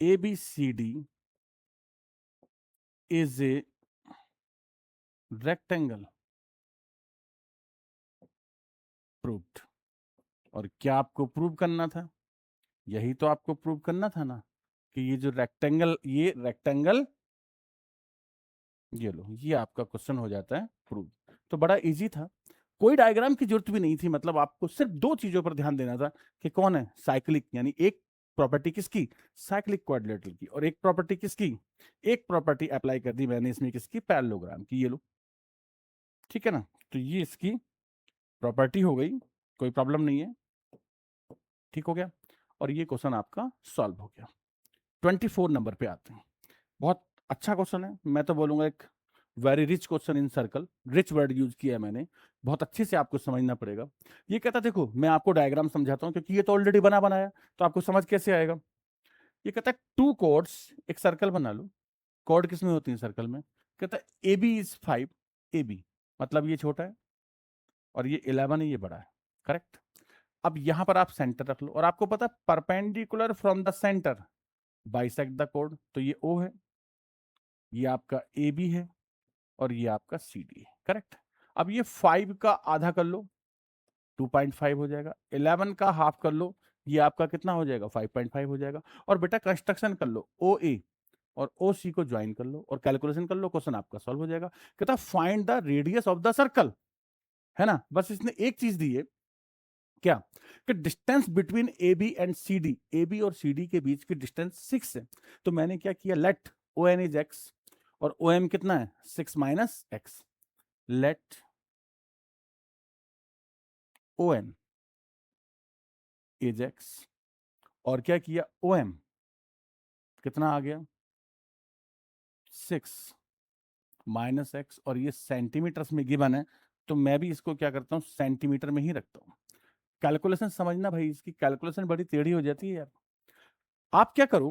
ABCD is a rectangle, proved. और क्या आपको प्रूव करना था, यही तो आपको प्रूव करना था ना, कि ये जो रेक्टेंगल, ये रेक्टेंगल, ये लो, ये आपका क्वेश्चन हो जाता है प्रूव। तो बड़ा इजी था, कोई डायग्राम की जरूरत भी नहीं थी। मतलब आपको सिर्फ दो चीजों पर ध्यान देना था कि कौन है साइक्लिक, यानी एक प्रॉपर्टी किसकी साइक्लिक क्वाड्रिलेटरल की, और एक प्रॉपर्टी किसकी, एक प्रॉपर्टी अप्लाई कर दी मैंने इसमें किसकी पैरेललोग्राम की, ये लो, ठीक है ना। तो ये इसकी प्रॉपर्टी हो गई, कोई प्रॉब्लम नहीं है, ठीक हो गया। और ये क्वेश्चन आपका सॉल्व हो गया। 24 नंबर पे आते हैं। बहुत अच्छा क्वेश्चन है, मैं तो बोलूंगा एक very rich question in circle, rich word use किया है मैंने, बहुत अच्छे से आपको समझना पड़ेगा। ये कहता देखो, मैं आपको डायग्राम समझाता हूं क्योंकि ये तो ऑलरेडी बना बनाया, तो आपको समझ कैसे आएगा। ये कहता है टू कॉर्ड्स, एक सर्कल बना लो, कॉर्ड किसमें होती है सर्कल में, कहता है A B is 5, A B मतलब ये छोटा है और ये 11 है, ये बड़ा है, करेक्ट। अब यहां पर आप सेंटर रख लो, और आपको पता है perpendicular from the centre bisect the chord, तो ये ओ है, ये आपका ए बी है, और ये आपका सी डी है, करेक्ट। अब ये 5 का आधा कर लो 2.5 हो जाएगा, 11 का हाफ कर लो, ये आपका कितना हो जाएगा 5.5 हो जाएगा। और बेटा कंस्ट्रक्शन कर लो, ओ ए और ओ सी को ज्वाइन कर लो और कैलकुलेशन कर लो, क्वेश्चन आपका सॉल्व हो जाएगा। कहता find the radius of the circle, है ना। बस इसने एक चीज दी है, क्या, कि distance between A B and C D, A B और सी डी के बीच की डिस्टेंस 6 है। तो मैंने क्या किया, let O N is X, और ओ एम कितना है 6 minus X, let O N is X, और क्या किया ओ एम कितना आ गया 6 माइनस एक्स, और ये सेंटीमीटर्स में गिवन है, तो मैं भी इसको क्या करता हूँ सेंटीमीटर में ही रखता हूँ। कैलकुलेशन समझना भाई, इसकी कैलकुलेशन बड़ी टेढ़ी हो जाती है यार। आप क्या करो,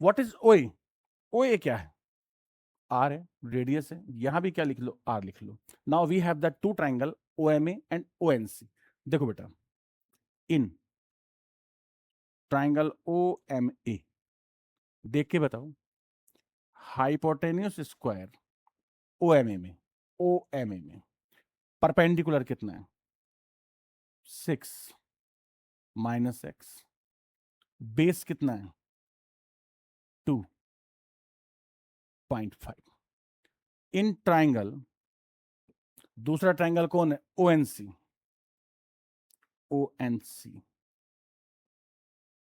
व्हाट इज ओ ए, ओ ए क्या है आर है, रेडियस है, यहां भी क्या लिख लो आर लिख लो। Now we have the two triangle O M A and O N C. देखो बेटा, इन ट्राइंगल ओ एम ए देख के बताओ, hypotenuse square O M A में, ओ एम ए में परपेंडिकुलर कितना है 6 माइनस एक्स, बेस कितना है 2.5। इन ट्राइंगल, दूसरा ट्राइंगल कौन है O N C, O N C,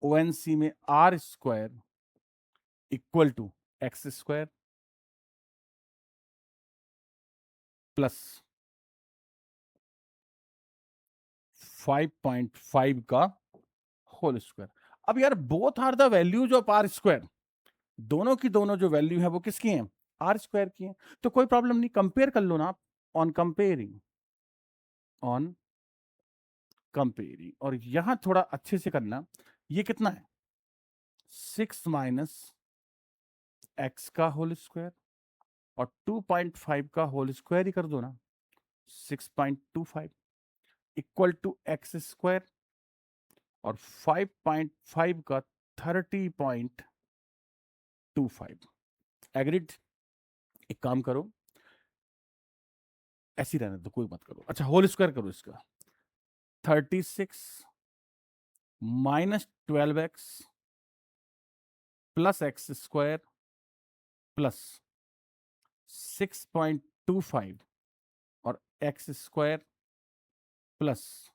O N C में R square equal to x square plus 5.5 का होल स्क्वायर। अब यार both are the values of R square, दोनों की दोनों जो वैल्यू है वो किसकी है आर स्क्वायर की है। तो कोई प्रॉब्लम नहीं, कंपेयर कर लो ना आप, ऑन कंपेयरिंग, ऑन कंपेयरिंग। और यहां थोड़ा अच्छे से करना, ये कितना है 6 माइनस एक्स का होल स्क्वायर और 2.5 का होल स्क्वायर ही कर दो ना, 6.25 इक्वल टू एक्स स्क्वायर और 5.5 का 30.25। एग्रीड? एक काम करो, ऐसी रहने दो, कोई मत करो। अच्छा, होल स्क्वायर करो इसका, 36 minus 12x plus x square plus 6.25 और x square plus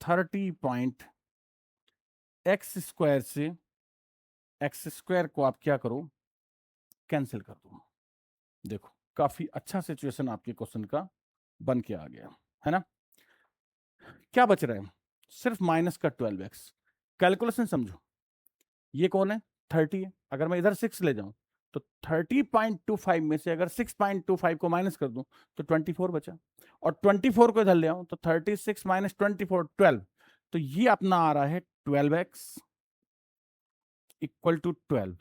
30 point x square से एक्स स्क्वायर को आप क्या करो, कैंसिल कर दो। देखो काफी अच्छा सिचुएशन आपके क्वेश्चन का बन के आ गया है ना। क्या बच रहा है, सिर्फ माइनस का 12x। कैलकुलेशन समझो, ये कौन है, 30 है। अगर मैं इधर 6 ले जाऊं तो 30.25 में से अगर 6.25 को माइनस कर दूं तो 24 बचा, और 24 को इधर ले आऊं तो 36 माइनस 24 12। तो ये अपना आ रहा है 12x इक्वल टू 12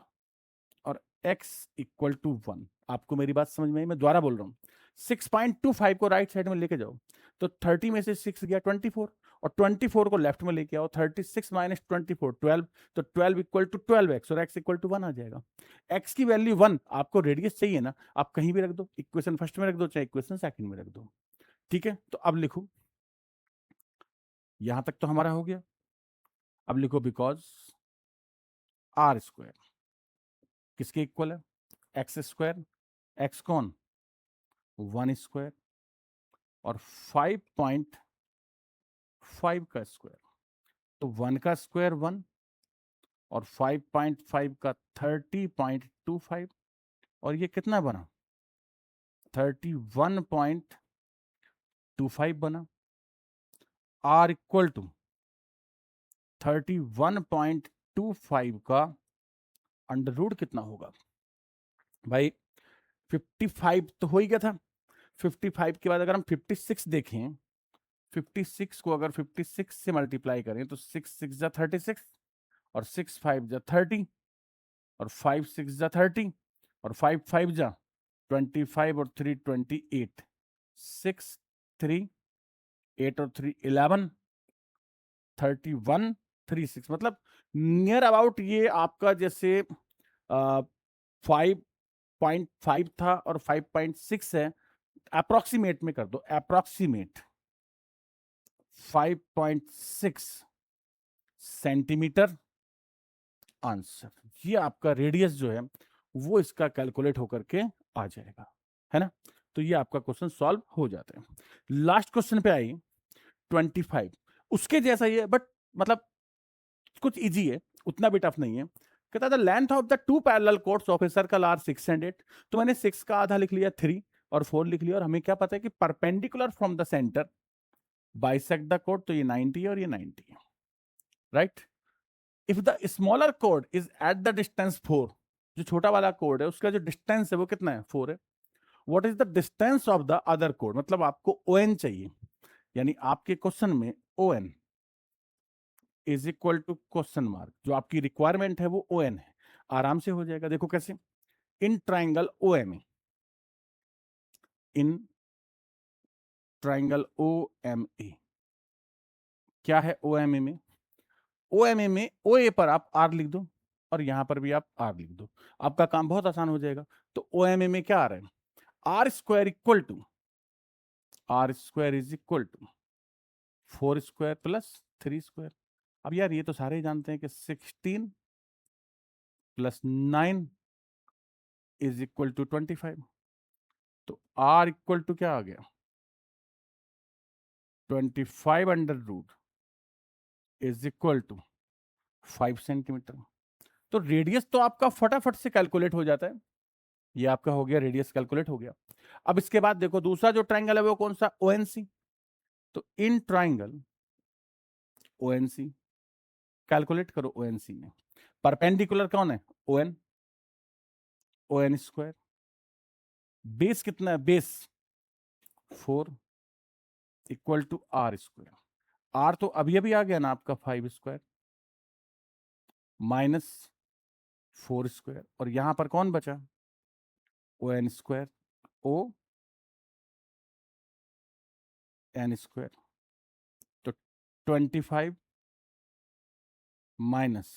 और x इक्वल टू 1। आपको मेरी बात समझ में आई? मैं दोबारा बोल रहा हूं, 6.25 को राइट साइड में लेके जाओ तो 30 में से 6 गया 24, और 24 को लेफ्ट में लेके आओ, 36 माइनस 24 12, तो 12 इक्वल टू 12x और x इक्वल टू 1 आ जाएगा। x की वैल्यू 1, आपको रेडियस चाहिए ना, आप कहीं भी रख दो, इक्वेशन फर्स्ट में रख दो चाहे इक्वेशन सेकंड में रख दो। ठीक है, तो अब लिखो, यहां तक तो हमारा हो गया। अब लिखो बिकॉज आर स्क्वायर किसके इक्वल है, एक्स स्क्वायर, एक्स कौन, 1 स्क्वायर और 5.5 का स्क्वायर, तो 1 का स्क्वायर 1 और 5.5 का 30.25, और ये कितना बना, 31.25 बना। आर इक्वल टू 31.25 का अंडर रूट कितना होगा भाई, 55 तो हो ही गया था। 55 के बाद अगर हम 56 देखें, 56 को अगर 56 से मल्टीप्लाई करें तो 6 6 जा 36 और 6 5 जा 30 और 5 6 जा 30 और 5 5 जा 25 और 3 28, 6 3 8 और 3 11 31 36, मतलब नियर अबाउट ये आपका जैसे 5.5 था और 5.6 है, अप्रोक्सीमेट में कर दो, अप्रोक्सीमेट 5.6 सेंटीमीटर आंसर। ये आपका रेडियस जो है वो इसका कैलकुलेट होकर के आ जाएगा, है ना। तो ये आपका क्वेश्चन सॉल्व हो जाता है। लास्ट क्वेश्चन पे आई 25, उसके जैसा ही है बट मतलब कुछ इजी है, उतना भी टफ नहीं है। कहता है the length of the two parallel chords of a circle are 6 and 8। तो मैंने 6 का आधा लिख लिया, 3 और 4 लिख लिया, और हमें क्या पता है कि perpendicular from the centre bisect the code, तो ये 90 है और ये 90 है, right. If the smaller code is at the distance 4, जो छोटा वाला कोड है उसका जो डिस्टेंस है वो कितना है, 4 है। What is the distance of the other कोड, मतलब आपको ON चाहिए, यानी आपके क्वेश्चन में ON is equal to question mark, जो आपकी रिक्वायरमेंट है वो ON है। आराम से हो जाएगा, देखो कैसे, in triangle OMA, in triangle OMA, क्या है OMA में, OMA में OA पर आप R लिख दो और यहां पर भी आप R लिख दो, आपका काम बहुत आसान हो जाएगा। तो OMA में क्या आ रहा है, R square equal to, R square is equal to 4 square plus 3 square. अब यार ये तो सारे ही जानते हैं कि 16 प्लस 9 इज इक्वल टू 25, तो आर इक्वल टू क्या आ गया, 25 under root is equal to 5 centimetre. तो रेडियस तो आपका फटाफट से कैलकुलेट हो जाता है, ये आपका हो गया, रेडियस कैलकुलेट हो गया। अब इसके बाद देखो दूसरा जो ट्राइंगल है वो कौन सा, ONC। तो इन ट्राइंगल ONC कैलकुलेट करो, ONC में परपेंडिकुलर कौन है, ON, ON स्क्वायर, बेस कितना है, base 4 equal to R square. R तो अभी अभी आ गया ना आपका 5 स्क्वायर माइनस 4 स्क्वायर, और यहां पर कौन बचा, O N square, O N square. तो 25 माइनस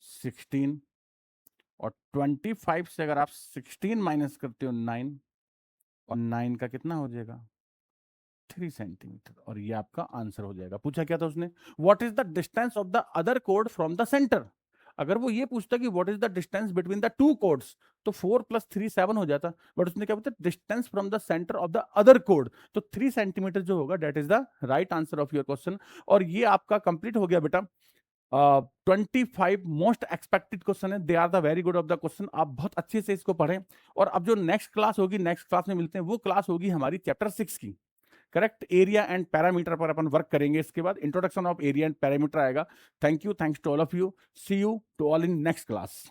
16, और 25 से अगर आप 16 माइनस करते हो 9, और 9 का कितना हो जाएगा 3 सेंटीमीटर, और ये आपका आंसर हो जाएगा। पूछा क्या था उसने, what is the distance of the other code from the centre. अगर वो ये पूछता कि what is the distance between the two codes, तो 4 + 3 7 हो जाता, बट उसने क्या बोलता, distance from the centre of the other code, तो 3 सेंटीमीटर जो होगा that is the right answer of your question. और ये आपका कंप्लीट हो गया बेटा। 25 मोस्ट एक्सपेक्टेड क्वेश्चन है, they are the very good of the question. आप बहुत अच्छे से इसको पढ़ें, और अब जो नेक्स्ट क्लास होगी, नेक्स्ट क्लास में मिलते हैं, वो क्लास होगी हमारी चैप्टर 6 की। करेक्ट, एरिया एंड पैरामीटर पर अपन वर्क करेंगे, इसके बाद introduction of area and parameter आएगा। Thank you, thanks to all of you, see you to all in next class.